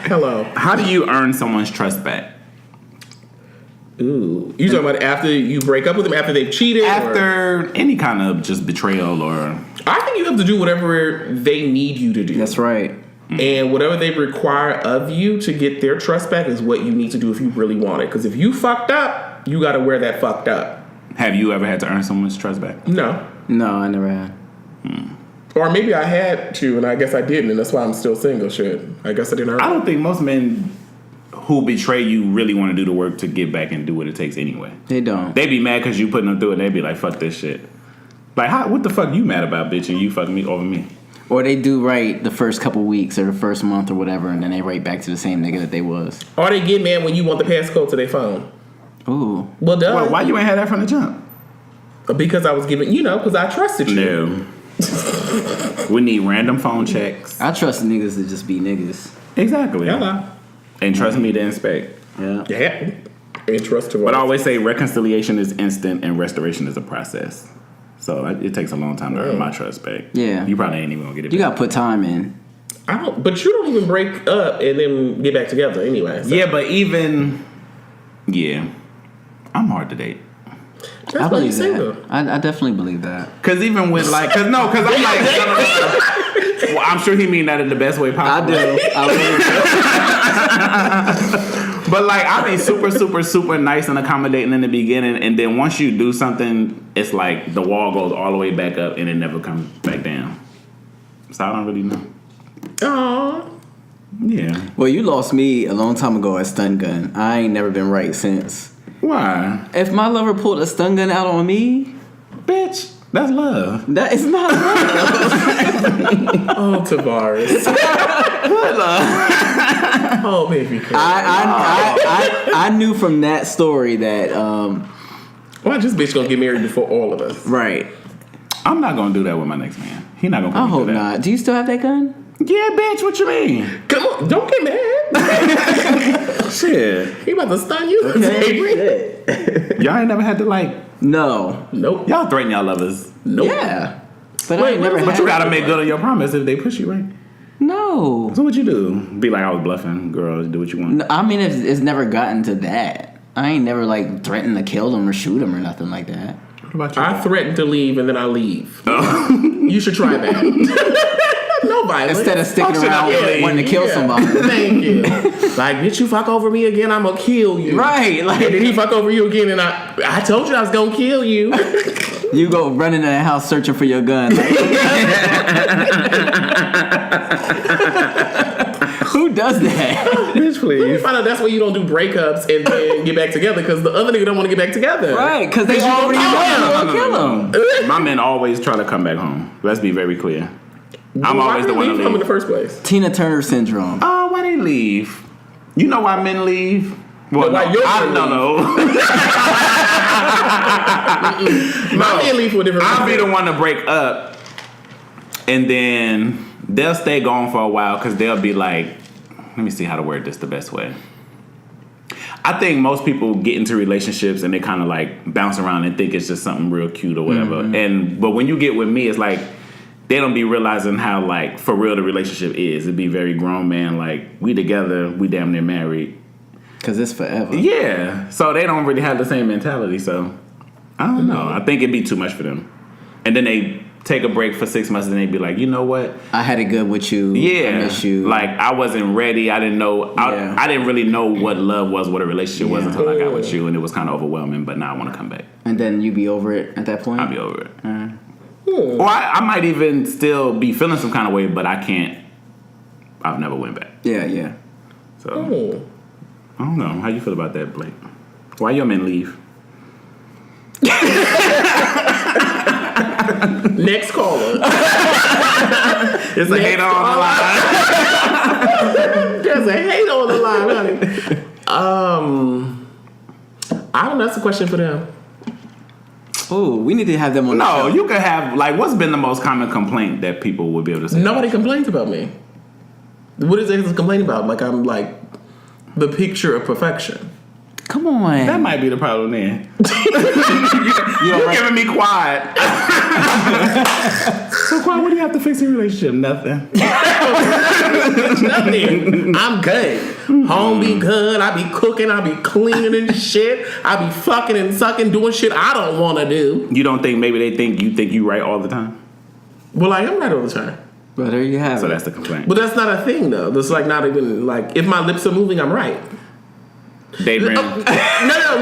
S4: Hello.
S2: How do you earn someone's trust back?
S4: Ooh. You talking about after you break up with them, after they've cheated?
S2: After any kind of just betrayal or...
S4: I think you have to do whatever they need you to do.
S3: That's right.
S4: And whatever they require of you to get their trust back is what you need to do if you really want it. Because if you fucked up, you got to wear that fucked up.
S2: Have you ever had to earn someone's trust back?
S4: No.
S3: No, I never had.
S4: Or maybe I had to, and I guess I didn't, and that's why I'm still single. Shit. I guess I didn't earn
S2: I
S4: it.
S2: don't think most men who betray you really want to do the work to get back and do what it takes anyway.
S3: They don't.
S2: They be mad because you putting them through it. They be like, fuck this shit. Like, what the fuck you mad about, bitch, and you fucking me over me?
S3: Or they do right the first couple weeks or the first month or whatever, and then they right back to the same nigga that they was.
S4: Or they get mad when you want the passcode to their phone.
S3: Ooh.
S4: Well, duh.
S2: Well, why you ain't had that from the jump?
S4: Because I was giving, because I trusted you.
S2: No. We need random phone checks.
S3: I trust niggas to just be niggas.
S2: Exactly.
S4: Hello.
S2: And trust me to inspect.
S3: Yeah.
S4: Yeah. And trust to
S2: But I always say reconciliation is instant and restoration is a process. So it takes a long time to earn my trust back.
S3: Yeah.
S2: You probably ain't even gonna get it
S3: You
S2: back.
S3: gotta put time in.
S4: But you don't even break up and then get back together anyway. So.
S2: Yeah, but I'm hard to date.
S4: That's
S3: I
S4: why
S3: believe
S4: you're single.
S3: that. I definitely believe that.
S2: Cause even with cause I'm like, well, I'm sure he mean that in the best way possible. But like, I be super, super, super nice and accommodating in the beginning, and then once you do something, it's like the wall goes all the way back up and it never comes back down. So I don't really know.
S4: Aww.
S2: Yeah.
S3: Well, you lost me a long time ago at stun gun. I ain't never been right since.
S2: Why?
S3: If my lover pulled a stun gun out on me,
S2: Bitch, that's love.
S3: that is not love.
S4: Oh, Tavarus. Oh, baby.
S3: I knew from that story that
S4: Why this bitch gonna get married before all of us?
S3: right.
S2: I'm not gonna do that with my next man. He not gonna.
S3: I
S2: put me
S3: hope
S2: through that.
S3: not. Do you still have that gun?
S2: Yeah, bitch. What you mean?
S4: Come on, don't get mad.
S2: Shit.
S4: He about to stun you, baby.
S2: Y'all ain't never had to
S3: No.
S4: Nope.
S2: Y'all threaten y'all lovers.
S4: Nope.
S3: Yeah. But I
S4: Wait,
S3: ain't never
S4: what
S3: had
S2: But you
S3: it.
S2: gotta make good on your promise if they push you, right?
S3: No.
S2: So what you do? Be like, I was bluffing. Girl, do what you want.
S3: No, I mean, it's never gotten to that. I ain't never threatened to kill them or shoot them or nothing like that.
S2: What about you?
S4: I threaten to leave and then I leave. You should try that. No violence.
S3: Instead of sticking
S2: Fuck shit
S3: around
S2: up,
S3: wanting to kill somebody.
S4: Thank you. Like, bitch, you fuck over me again, I'm gonna kill you.
S3: Right. Like,
S4: And then he fuck over you again, and I told you I was gonna kill you.
S3: you go running in the house searching for your gun. Who does that?
S2: Bitch, please.
S4: Find out that's why you don't do breakups and then get back together because the other nigga don't want to get back together.
S3: Right, because they
S4: you gonna
S3: already
S4: kill
S3: know
S4: him.
S3: you gonna kill them.
S2: My men always try to come back home. Let's be very clear. I'm always the one to
S4: leave him in the
S2: leave.
S4: first place.
S3: Tina Turner syndrome.
S2: Oh, why they leave? You know why men leave? Well,
S4: No, why your men My man leave for a different
S2: I'll be
S4: reason.
S2: the one to break up, and then they'll stay gone for a while because they'll be like, let me see how to word this the best way. I think most people get into relationships and they kind of bounce around and think it's just something real cute or whatever.
S3: Mm-hmm.
S2: But when you get with me, it's like they don't be realizing how for real the relationship is. It'd be very grown man, we together, we damn near married.
S3: Because it's forever.
S2: Yeah, so they don't really have the same mentality. So I don't know. I think it'd be too much for them. And then they take a break for 6 months and they be like, you know what?
S3: I had it good with you.
S2: Yeah,
S3: I miss you.
S2: I wasn't ready. I didn't know. I didn't really know what love was, what a relationship was until I got with you, and it was kind of overwhelming. But now I want to come back.
S3: And then you be over it at that point?
S2: I'll be over it. Or I might even still be feeling some kind of way, but I can't. I've never went back.
S3: Yeah.
S2: So I don't know. How you feel about that, Blake? Why your men leave?
S4: Next caller.
S2: It's a hater on the line.
S4: There's a hate on the line, honey. I don't know. That's a question for them.
S3: Oh, we need to have them on the show.
S2: No, you could have, like, what's been the most common complaint that people would be able to say?
S4: Nobody complains about me. What is there to complain about? Like, I'm like the picture of perfection.
S3: Come on.
S2: That might be the problem then.
S3: You're right.
S2: Giving me quiet. So, quiet, what do you have to fix in your relationship? Nothing.
S4: Nothing. I'm good. Home be good. I be cooking. I be cleaning and shit. I be fucking and sucking, doing shit I don't want to do.
S2: You don't think maybe they think you right all the time?
S4: Well, I am right all the time.
S3: Well, there you have
S2: So
S3: it.
S2: that's the complaint.
S4: But that's not a thing, though. That's like not even like if my lips are moving, I'm right.
S2: Daydream.
S4: No,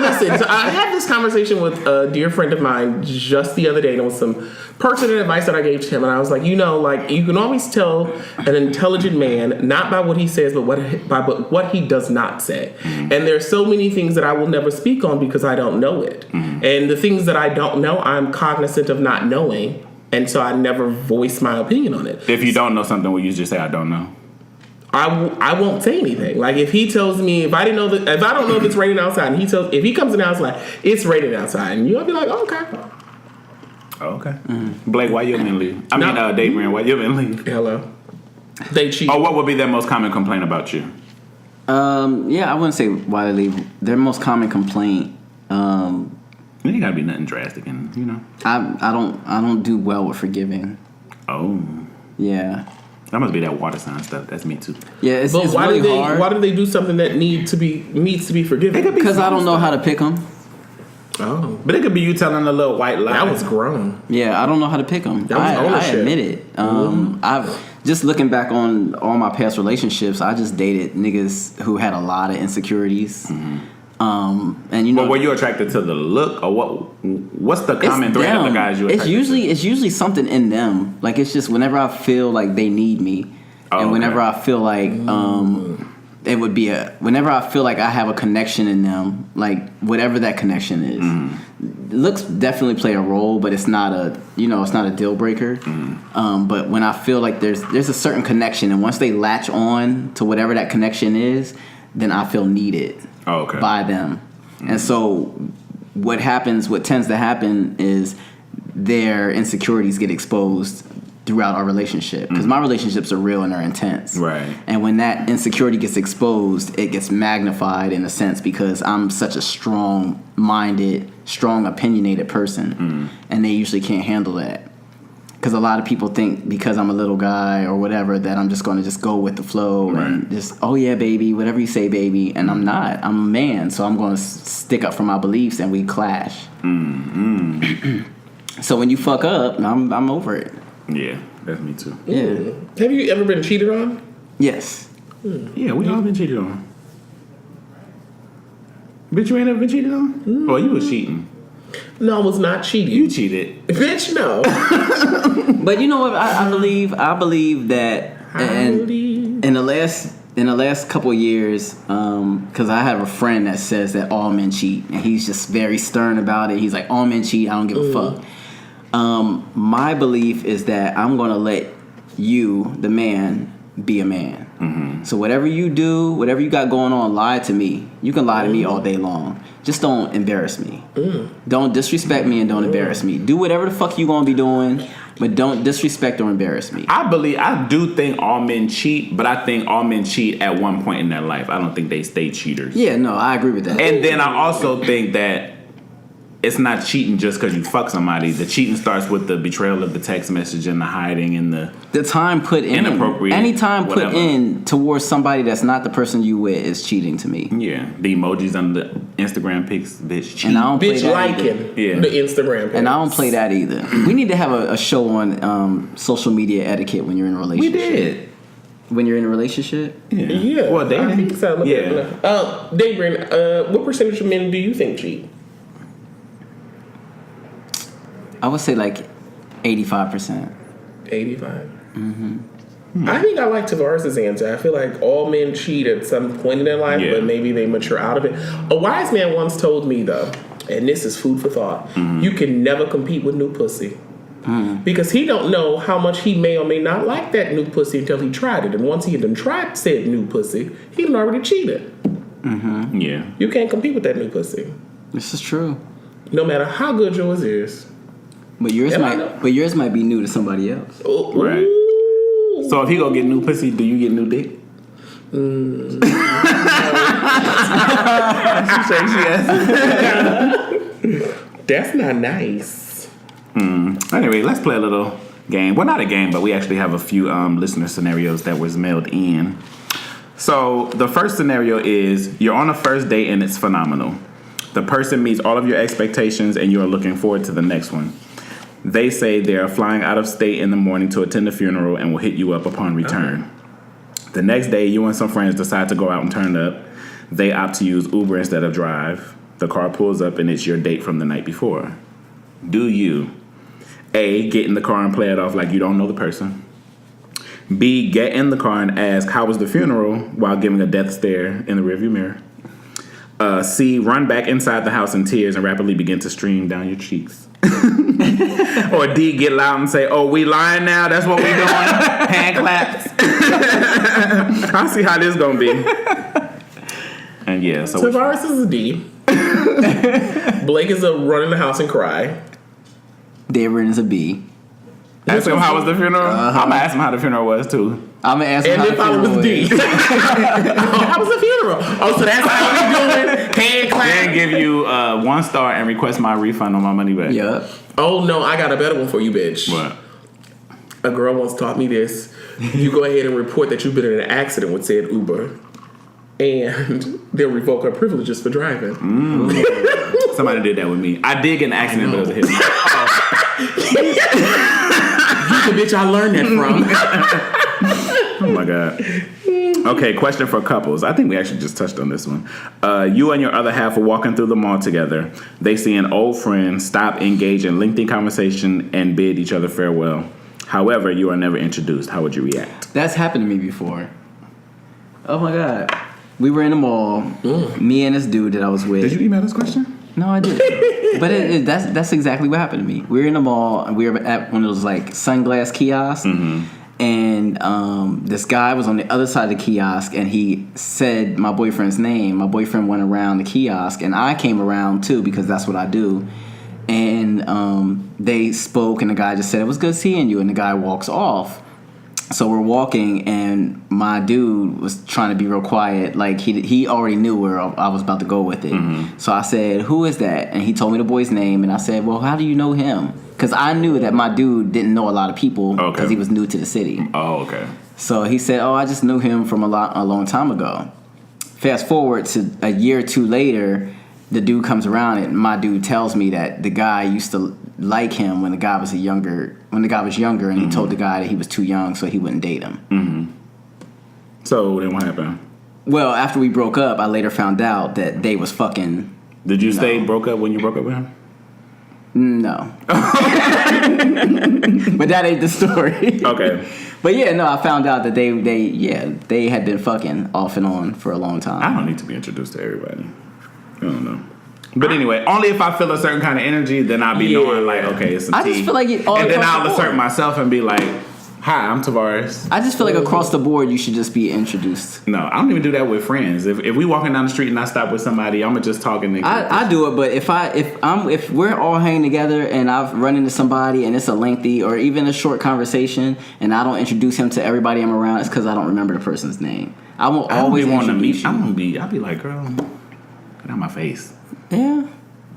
S4: listen. So I had this conversation with a dear friend of mine just the other day, and it was some pertinent advice that I gave to him. And I was like, like you can always tell an intelligent man not by what he says, but what he does not say. Mm-hmm. And there's so many things that I will never speak on because I don't know it. Mm-hmm. And the things that I don't know, I'm cognizant of not knowing, and so I never voice my opinion on it.
S2: If you don't know something, will you just say I don't know?
S4: I won't say anything. Like if he tells me if I don't know if it's raining outside, and if he comes in the house like it's raining outside, and you'll be like, oh, okay.
S2: Oh, okay. Mm-hmm. Blake, why you been leave? Daydream, why you been leave?
S4: Hello. They cheat.
S2: Oh, what would be their most common complaint about you?
S3: Yeah, I wouldn't say why they leave. Their most common complaint.
S2: It ain't gotta be nothing drastic, and
S3: I don't do well with forgiving.
S2: Oh.
S3: Yeah.
S2: That must be that water sign stuff. That's me too.
S3: Yeah, it's
S4: why
S3: really
S4: do they
S3: hard.
S4: why do they do something that needs to be forgiven?
S3: Because I don't know how to pick them.
S4: Oh,
S2: But it could be you telling a little white lie.
S4: that was grown.
S3: Yeah, I don't know how to pick them.
S4: That was
S3: I
S4: ownership.
S3: admit it. I've just looking back on all my past relationships. I just dated niggas who had a lot of insecurities. Mm-hmm. And
S2: But were you attracted to the look, or what? What's the common thread of the guys you attracted to?
S3: It's usually something in them. Like it's just whenever I feel like they need me, and whenever I feel like it would be whenever I feel like I have a connection in them, like whatever that connection is. Looks definitely play a role, but it's not a deal breaker. But when I feel like there's a certain connection, and once they latch on to whatever that connection is, then I feel needed by them. And so what tends to happen is their insecurities get exposed throughout our relationship, because my relationships are real and they're intense. Right. And when that insecurity gets exposed, it gets magnified in a sense, because I'm such a strong-minded, strong, opinionated person, and they usually can't handle that. Because a lot of people think because I'm a little guy or whatever that I'm just going to just go with the flow and just, oh yeah, baby, whatever you say, baby. And I'm not. I'm a man, so I'm going to stick up for my beliefs, and we clash. So when you fuck up, I'm over it.
S2: Yeah, that's me too.
S3: Yeah.
S4: Have you ever been cheated on?
S3: Yes.
S2: Yeah, we all been cheated on. Bitch, you ain't ever been cheated on? Oh, you was cheating.
S4: No, I was not cheating.
S2: You cheated.
S4: Bitch, no.
S3: But you know what? I believe that in the last couple of years, because I have a friend that says that all men cheat, and he's just very stern about it. He's like, all men cheat, I don't give a fuck. My belief is that I'm going to let you, the man, be a man. So whatever you do, whatever you got going on, lie to me. You can lie to me all day long. Just don't embarrass me. Don't disrespect me, and don't embarrass me. Do whatever the fuck you gonna be doing, but don't disrespect or embarrass me.
S2: I do think all men cheat, but I think all men cheat at one point in their life. I don't think they stay cheaters.
S3: Yeah, no, I agree with that.
S2: And then I also think that it's not cheating just because you fuck somebody. The cheating starts with the betrayal of the text message and the hiding and the
S3: time put in.
S2: Inappropriate.
S3: Any time
S2: whatever.
S3: Put in towards somebody that's not the person you with is cheating to me.
S2: Yeah, the emojis on the Instagram pics, bitch. Cheat.
S3: And I don't play
S4: Bitch
S3: that
S4: liking
S3: either.
S4: the Instagram pics.
S3: And I don't play that either. We need to have a show on social media etiquette when you're in a relationship.
S2: We did.
S3: When you're in a relationship?
S4: Yeah.
S2: Well,
S4: I think so.
S2: Yeah.
S4: Daybrin, what percentage of men do you think cheat?
S3: I would say like 85%.
S4: 85. I think I like Tavarus' answer. I feel like all men cheat at some point in their life, but maybe they mature out of it. A wise man once told me, though, and this is food for thought, you can never compete with new pussy. Because he don't know how much he may or may not like that new pussy until he tried it. And once he had done tried said new pussy, he had already cheated.
S2: Yeah.
S4: You can't compete with that new pussy.
S3: This is true.
S4: No matter how good yours is.
S3: But yours might be new to somebody else.
S4: Ooh.
S2: Right. So if he go get new pussy, do you get new dick? She shakes yes.
S4: That's not nice.
S2: Anyway, let's play a little game. Well, not a game, but we actually have a few listener scenarios that was mailed in. So the first scenario is you're on a first date and it's phenomenal. The person meets all of your expectations and you are looking forward to the next one. They say they are flying out of state in the morning to attend the funeral and will hit you up upon return. The next day, you and some friends decide to go out and turn up. They opt to use Uber instead of drive. The car pulls up and it's your date from the night before. Do you A, get in the car and play it off like you don't know the person? B, get in the car and ask, how was the funeral, while giving a death stare in the rearview mirror? C, run back inside the house in tears and rapidly begin to stream down your cheeks. Or D, get loud and say, oh, we lying now? That's what we doing? Hand claps. I see how this gonna be. And yeah, so
S4: Tavarus is a D. Blake is a run in the house and cry.
S3: Darren is a B.
S2: ask him how was the funeral. I'm gonna ask him how the funeral was too.
S3: I'm gonna ask him
S4: And
S3: how
S4: then
S3: the
S4: follow
S3: funeral
S4: with D.
S3: was.
S4: How was the funeral? Oh, so that's how we doing? Hand clap.
S2: Then give you 1 star and request my refund on my money back.
S3: Yup.
S4: Oh no, I got a better one for you, bitch.
S2: What?
S4: A girl once taught me this. You go ahead and report that you've been in an accident with said Uber, and they'll revoke her privileges for driving.
S2: Somebody did that with me. I did get in an accident, but it was a hit.
S4: The bitch I learned that from.
S2: Oh my God. Okay, question for couples. I think we actually just touched on this one. You and your other half are walking through the mall together. They see an old friend stop, engage in lengthy conversation, and bid each other farewell. However, you are never introduced. How would you react?
S3: That's happened to me before. Oh my God. We were in the mall. Me and this dude that I was with.
S2: Did you email this question?
S3: No, I didn't. But that's exactly what happened to me. We were in the mall and we were at one of those like sunglass kiosks. And this guy was on the other side of the kiosk and he said my boyfriend's name. My boyfriend went around the kiosk and I came around too because that's what I do. And they spoke and the guy just said, it was good seeing you. And the guy walks off. So we're walking and my dude was trying to be real quiet. Like he already knew where I was about to go with it. So I said, who is that? And he told me the boy's name. And I said, well, how do you know him? Because I knew that my dude didn't know a lot of people because he was new to the city.
S2: Oh, okay.
S3: So he said, oh, I just knew him from a long time ago. Fast forward to a year or two later, the dude comes around and my dude tells me that the guy used to like him when the guy was younger, and he told the guy that he was too young so he wouldn't date him.
S2: So then what happened?
S3: Well, after we broke up, I later found out that they was fucking.
S2: Did you stay broke up when you broke up with him?
S3: No. But that ain't the story.
S2: Okay.
S3: But yeah, no, I found out that they had been fucking off and on for a long time.
S2: I don't need to be introduced to everybody. I don't know. But anyway, only if I feel a certain kind of energy, then I'll be knowing like, okay, it's a
S3: I
S2: tea.
S3: just feel like it all
S2: and then
S3: across
S2: I'll
S3: the
S2: assert
S3: board.
S2: myself and be like, hi, I'm Tavarus.
S3: I just feel like across the board, you should just be introduced.
S2: No, I don't even do that with friends. If we walking down the street and I stop with somebody, I'm gonna just talk and
S3: I do it, but if we're all hanging together and I've run into somebody and it's a lengthy or even a short conversation and I don't introduce him to everybody I'm around, it's because I don't remember the person's name. I won't always
S2: want to
S3: introduce
S2: meet.
S3: you.
S2: I'll be like, girl, get out my face.
S3: Yeah.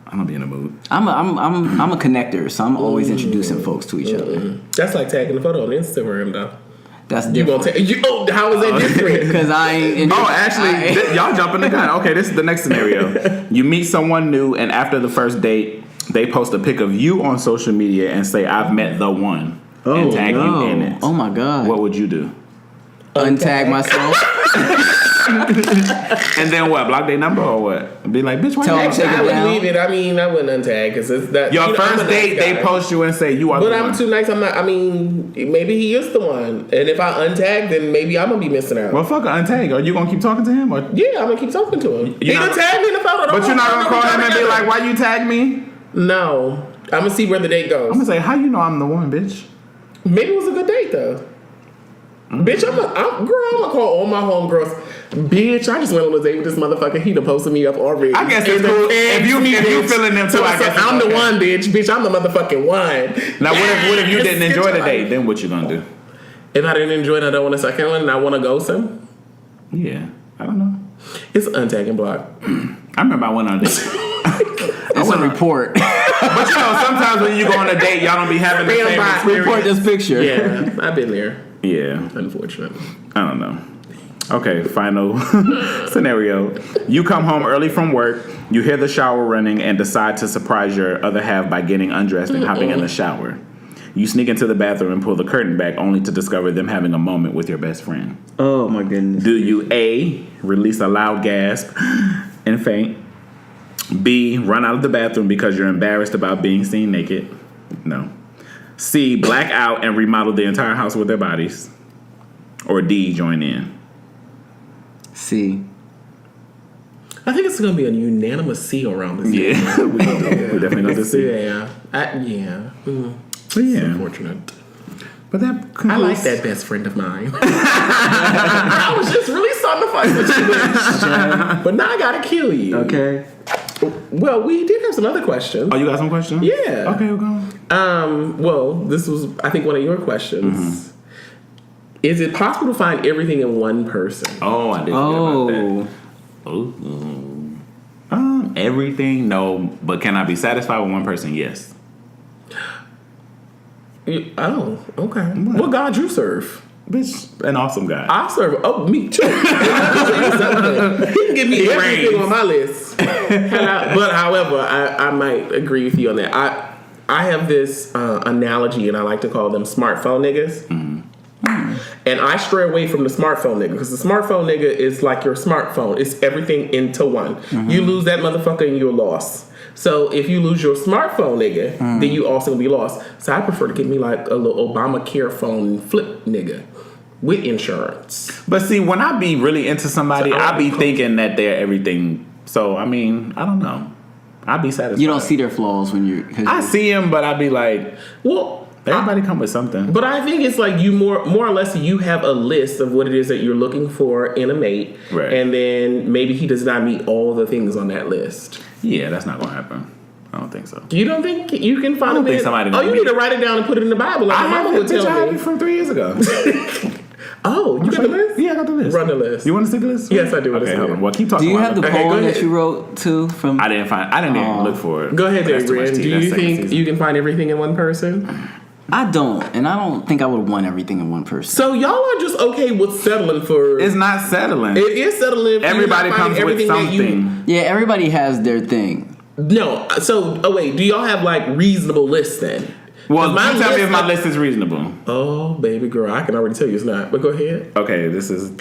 S2: I'm gonna be in the mood.
S3: I'm a connector, so I'm always introducing folks to each other.
S4: That's like tagging the photo on Instagram, though.
S3: That's
S4: You gonna
S3: different.
S4: how is that different?
S3: Because I ain't.
S2: Y'all jumping the gun. Okay, this is the next scenario. You meet someone new, and after the first date, they post a pic of you on social media and say, "I've met the one," and tag you in it.
S3: Oh my God!
S2: What would you do?
S3: Untag myself.
S2: And then what? Block their number or what? Be like, bitch, why
S3: Tell
S2: you
S3: them
S2: actually?
S3: take
S4: I
S3: it
S4: would
S3: down.
S4: leave it. I mean, I wouldn't untag because it's that.
S2: Your
S4: I'm
S2: first
S4: a nice
S2: date,
S4: guy.
S2: they post you and say you are
S4: But
S2: the
S4: I'm
S2: one.
S4: too nice. I'm not. I mean, maybe he is the one. And if I untag, then maybe I'm gonna be missing out.
S2: Well, fuck, untag. Are you gonna keep talking to him? Or?
S4: Yeah, I'm gonna keep talking to him. He
S2: not-
S4: done tagged me in the photo.
S2: But you're not gonna call him and be like, why you tag me?
S4: No. I'm gonna see where the date goes.
S2: I'm gonna say, how you know I'm the one, bitch?
S4: Maybe it was a good date though. Bitch, I'm gonna call all my homegirls. Bitch, I just went on a date with this motherfucker. He done posted me up already.
S2: I guess it's cool. If you feeling them too, I guess
S4: I'm
S2: it's
S4: the
S2: okay.
S4: one, bitch. Bitch, I'm the motherfucking one.
S2: Now, what if you
S4: Yes,
S2: didn't
S4: get
S2: enjoy
S4: your
S2: the
S4: life.
S2: date? Then what you gonna do?
S4: If I didn't enjoy it, I don't want a second one, and I want to ghost him.
S2: Yeah, I don't know.
S4: It's untag and block.
S2: I remember I went on a date.
S3: It's a report.
S2: But you know, sometimes when you go on a date, y'all don't be having the same experience.
S3: Report this picture.
S4: Yeah, I've been there.
S2: Yeah,
S4: Unfortunately.
S2: I don't know. Okay, final scenario. You come home early from work, you hear the shower running, and decide to surprise your other half by getting undressed and hopping in the shower. You sneak into the bathroom and pull the curtain back, only to discover them having a moment with your best friend.
S3: Oh my goodness.
S2: Do you A, release a loud gasp and faint? B, run out of the bathroom because you're embarrassed about being seen naked? No. C, black out and remodel the entire house with their bodies? Or D, join in?
S3: C.
S4: I think it's going to be a unanimous C around this.
S2: Yeah, we definitely know this.
S4: Yeah. Yeah.
S2: But yeah,
S4: Unfortunate.
S2: but that
S4: I like that best friend of mine. I was just really starting to fight with you, bitch. But now I gotta kill you.
S3: Okay.
S4: Well, we did have some other questions.
S2: Oh, you got some questions?
S4: Yeah.
S2: Okay, we'll go.
S4: Well, this was, I think, one of your questions. Is it possible to find everything in one person?
S2: Oh, I did forget about that. Ooh. Everything? No, but can I be satisfied with one person? Yes.
S4: Oh, okay. What God you serve?
S2: Bitch, an awesome guy.
S4: I serve. Oh, me too. He can give me everything on my list. But however, I might agree with you on that. I have this analogy, and I like to call them smartphone niggas. And I stray away from the smartphone nigga because the smartphone nigga is like your smartphone. It's everything into one. You lose that motherfucker and you're lost. So if you lose your smartphone nigga, then you also gonna be lost. So I prefer to get me like a little Obamacare phone flip nigga with insurance.
S2: But see, when I be really into somebody,
S4: So
S2: I be thinking that they're everything. So, I mean, I don't know. I be satisfied.
S3: You don't see their flaws when you're.
S2: I see them, but I be like,
S4: Well,
S2: everybody come with something.
S4: but I think it's like you more or less you have a list of what it is that you're looking for in a mate,
S2: Right.
S4: and then maybe he does not meet all the things on that list.
S2: Yeah, that's not gonna happen. I don't think so.
S4: You don't think you can find
S2: I don't
S4: a
S2: think
S4: man?
S2: somebody
S4: Oh,
S2: gonna
S4: you
S2: meet
S4: need to
S2: it.
S4: write it down and put it in the Bible. Like
S2: I
S4: my
S2: have
S4: mama
S2: it,
S4: would
S2: bitch, I
S4: tell
S2: have
S4: me.
S2: it from 3 years ago.
S4: Oh, you got the list?
S2: Yeah, I got the list.
S4: Run the list.
S2: You want to see the list?
S4: Yes, I do wanna
S2: Okay,
S4: see
S2: hold
S4: it.
S2: on. Well, keep talking.
S3: Do you
S2: while
S3: have the
S2: I-
S4: Okay, go
S3: poem
S4: ahead.
S3: that you wrote too? From
S2: I didn't even look for it.
S4: Go ahead,
S2: That's too much
S4: Adrian.
S2: tea.
S4: Do
S2: That's
S4: you
S2: second
S4: think
S2: season.
S4: you can find everything in one person?
S3: I don't, and I don't think I would want everything in one person.
S4: So y'all are just okay with settling for?
S2: It's not settling.
S4: It is settling. If
S2: Everybody
S4: you're not
S2: comes
S4: finding
S2: with
S4: everything that
S2: something.
S3: Yeah, everybody has their thing.
S4: No. So, wait. Do y'all have like reasonable lists then?
S2: Well,
S4: 'Cause
S2: you tell me if my
S4: like-
S2: list is reasonable.
S4: Oh, baby girl, I can already tell you it's not. But go ahead.
S2: Okay, this is.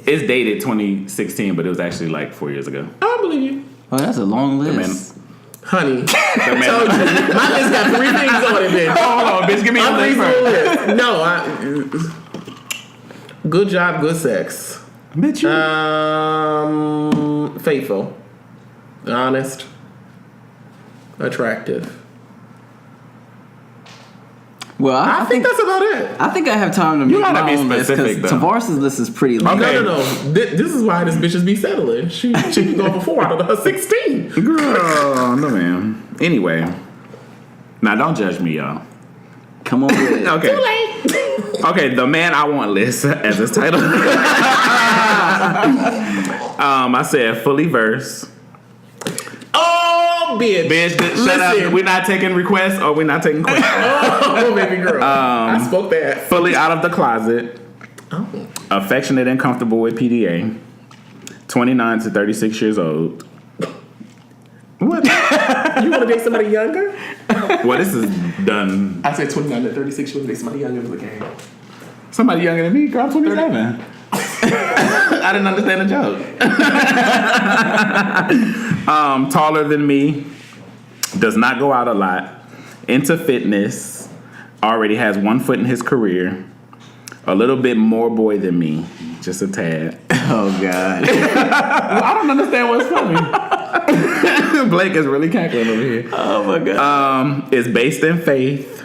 S2: It's dated 2016, but it was actually like 4 years ago.
S4: I believe you,
S3: Oh, that's a long list.
S4: honey.
S2: The man-
S4: Told you. My list got 3 things on it. Then.
S2: Hold on, bitch. Give me your list
S4: Unreasonable
S2: first.
S4: list. No. Good job. Good sex.
S2: Bitch, you.
S4: Faithful, honest, attractive.
S3: Well,
S4: I think that's about it.
S3: I think I have time to make
S2: gotta
S3: my
S2: be
S3: own list
S2: specific,
S3: because
S2: though.
S3: Tavarus' list is pretty long.
S2: Okay.
S4: No. This is why this bitches be settling. She can go for 4 out of her 16.
S2: Girl, no, man. Anyway. Now, don't judge me, y'all.
S3: Come on with it.
S2: Okay.
S4: Too late.
S2: Okay, the man I want list as its title. I said fully versed.
S4: Oh, bitch.
S2: Bitch, shut
S4: Listen.
S2: up. We're not taking requests or we're not taking questions.
S4: Oh, baby girl. I spoke that.
S2: Fully out of the closet.
S4: Oh.
S2: Affectionate and comfortable with PDA. 29 to 36 years old. What?
S4: You want to date somebody younger?
S2: Well, this is done.
S4: I said 29 to 36. You want to date somebody younger? Okay.
S2: Somebody younger than me, girl, I'm 27. I didn't understand the joke. Taller than me, does not go out a lot, into fitness, already has 1 foot in his career, a little bit more boy than me, just a tad.
S3: Oh God.
S2: Well, I don't understand what's funny. Blake is really cackling over here.
S3: Oh my god.
S2: Is based in faith.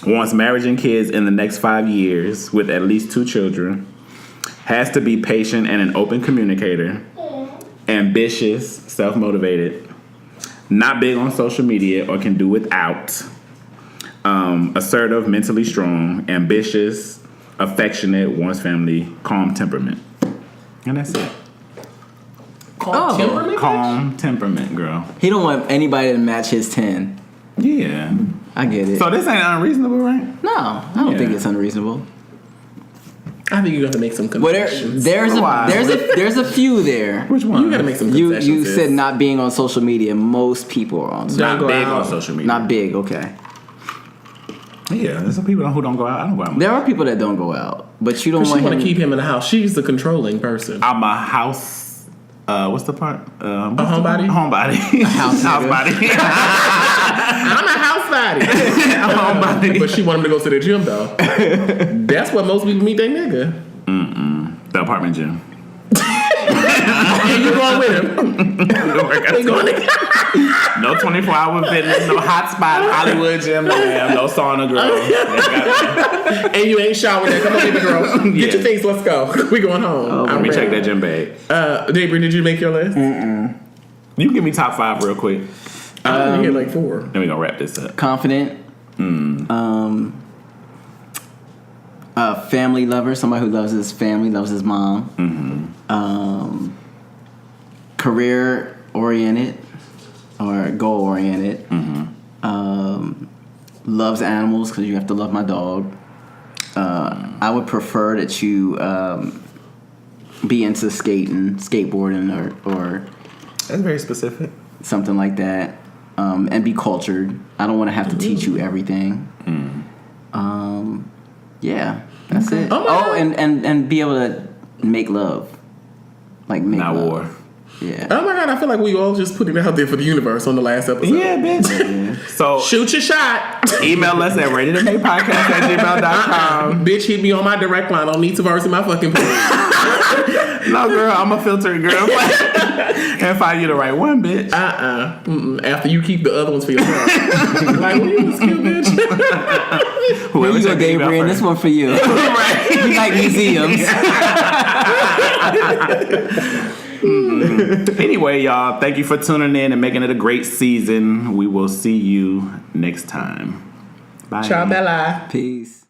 S2: Wants marriage and kids in the next 5 years with at least 2 children. Has to be patient and an open communicator. Ambitious, self-motivated. Not big on social media or can do without. Assertive, mentally strong. Ambitious, affectionate, wants family, calm temperament. And that's it.
S4: Calm temperament?
S2: Calm temperament, girl.
S3: He don't want anybody to match his 10.
S2: Yeah.
S3: I get it.
S2: So this ain't unreasonable, right?
S3: No, I don't think it's unreasonable.
S4: I think you have to make some
S3: Well,
S4: concessions.
S3: there's a few there.
S2: Which one?
S4: You gotta make some concessions.
S3: You
S4: sis.
S3: said not being on social media. Most people are on.
S2: Not
S4: go
S2: big
S4: out.
S2: on social media.
S3: Not big. Okay.
S2: Yeah, there's some people who don't go out. I don't go out.
S3: There are people that don't go out, but you don't
S4: She
S3: want
S4: want
S3: him
S4: to keep him in the house. She's the controlling person.
S2: I'm a house. What's the part?
S4: A homebody?
S2: Homebody.
S3: House
S2: Housebody.
S4: I'm a house body.
S2: Homebody.
S4: But she want him to go to the gym, though. That's what most people meet their nigga.
S2: The apartment gym.
S4: And you going with him. They going together.
S2: No 24-hour fitness, no hot spot, Hollywood gym, no sauna girl.
S4: And you ain't showered yet. Come on, baby girl. Get your things. Let's go. We going home.
S2: Let me check that gym bag.
S4: Dabry, did you make your list?
S2: You give me top 5 real quick.
S4: I only get like 4.
S2: Then we gonna wrap this up.
S3: confident. Family lover, somebody who loves his family, loves his mom. Career oriented or goal oriented. Loves animals because you have to love my dog. I would prefer that you be into skateboarding or
S2: That's very specific.
S3: something like that, and be cultured. I don't want to have to teach you everything. Yeah, that's it.
S4: Oh my God.
S3: And be able to make love, like make
S2: Not
S3: love.
S2: war.
S3: Yeah.
S4: Oh my God, I feel like we all just put it out there for the universe on the last episode.
S2: Yeah, bitch. So
S4: Shoot your shot.
S2: email us at ratedmapodcast@gmail.com.
S4: Bitch, hit me on my direct line. I don't need Tavarus in my fucking page.
S2: No, girl, I'm a filtered girl. And find you the right one, bitch.
S4: After you keep the other ones for yourself. Like, well, you was cute, bitch.
S3: Here
S2: Whoever
S3: you go,
S2: checked the email
S3: Gabriel.
S2: first.
S3: This one for you.
S2: Right.
S3: You like museums.
S2: Anyway, y'all, thank you for tuning in and making it a great season. We will see you next time. Bye.
S4: Ciao, Bella.
S3: Peace.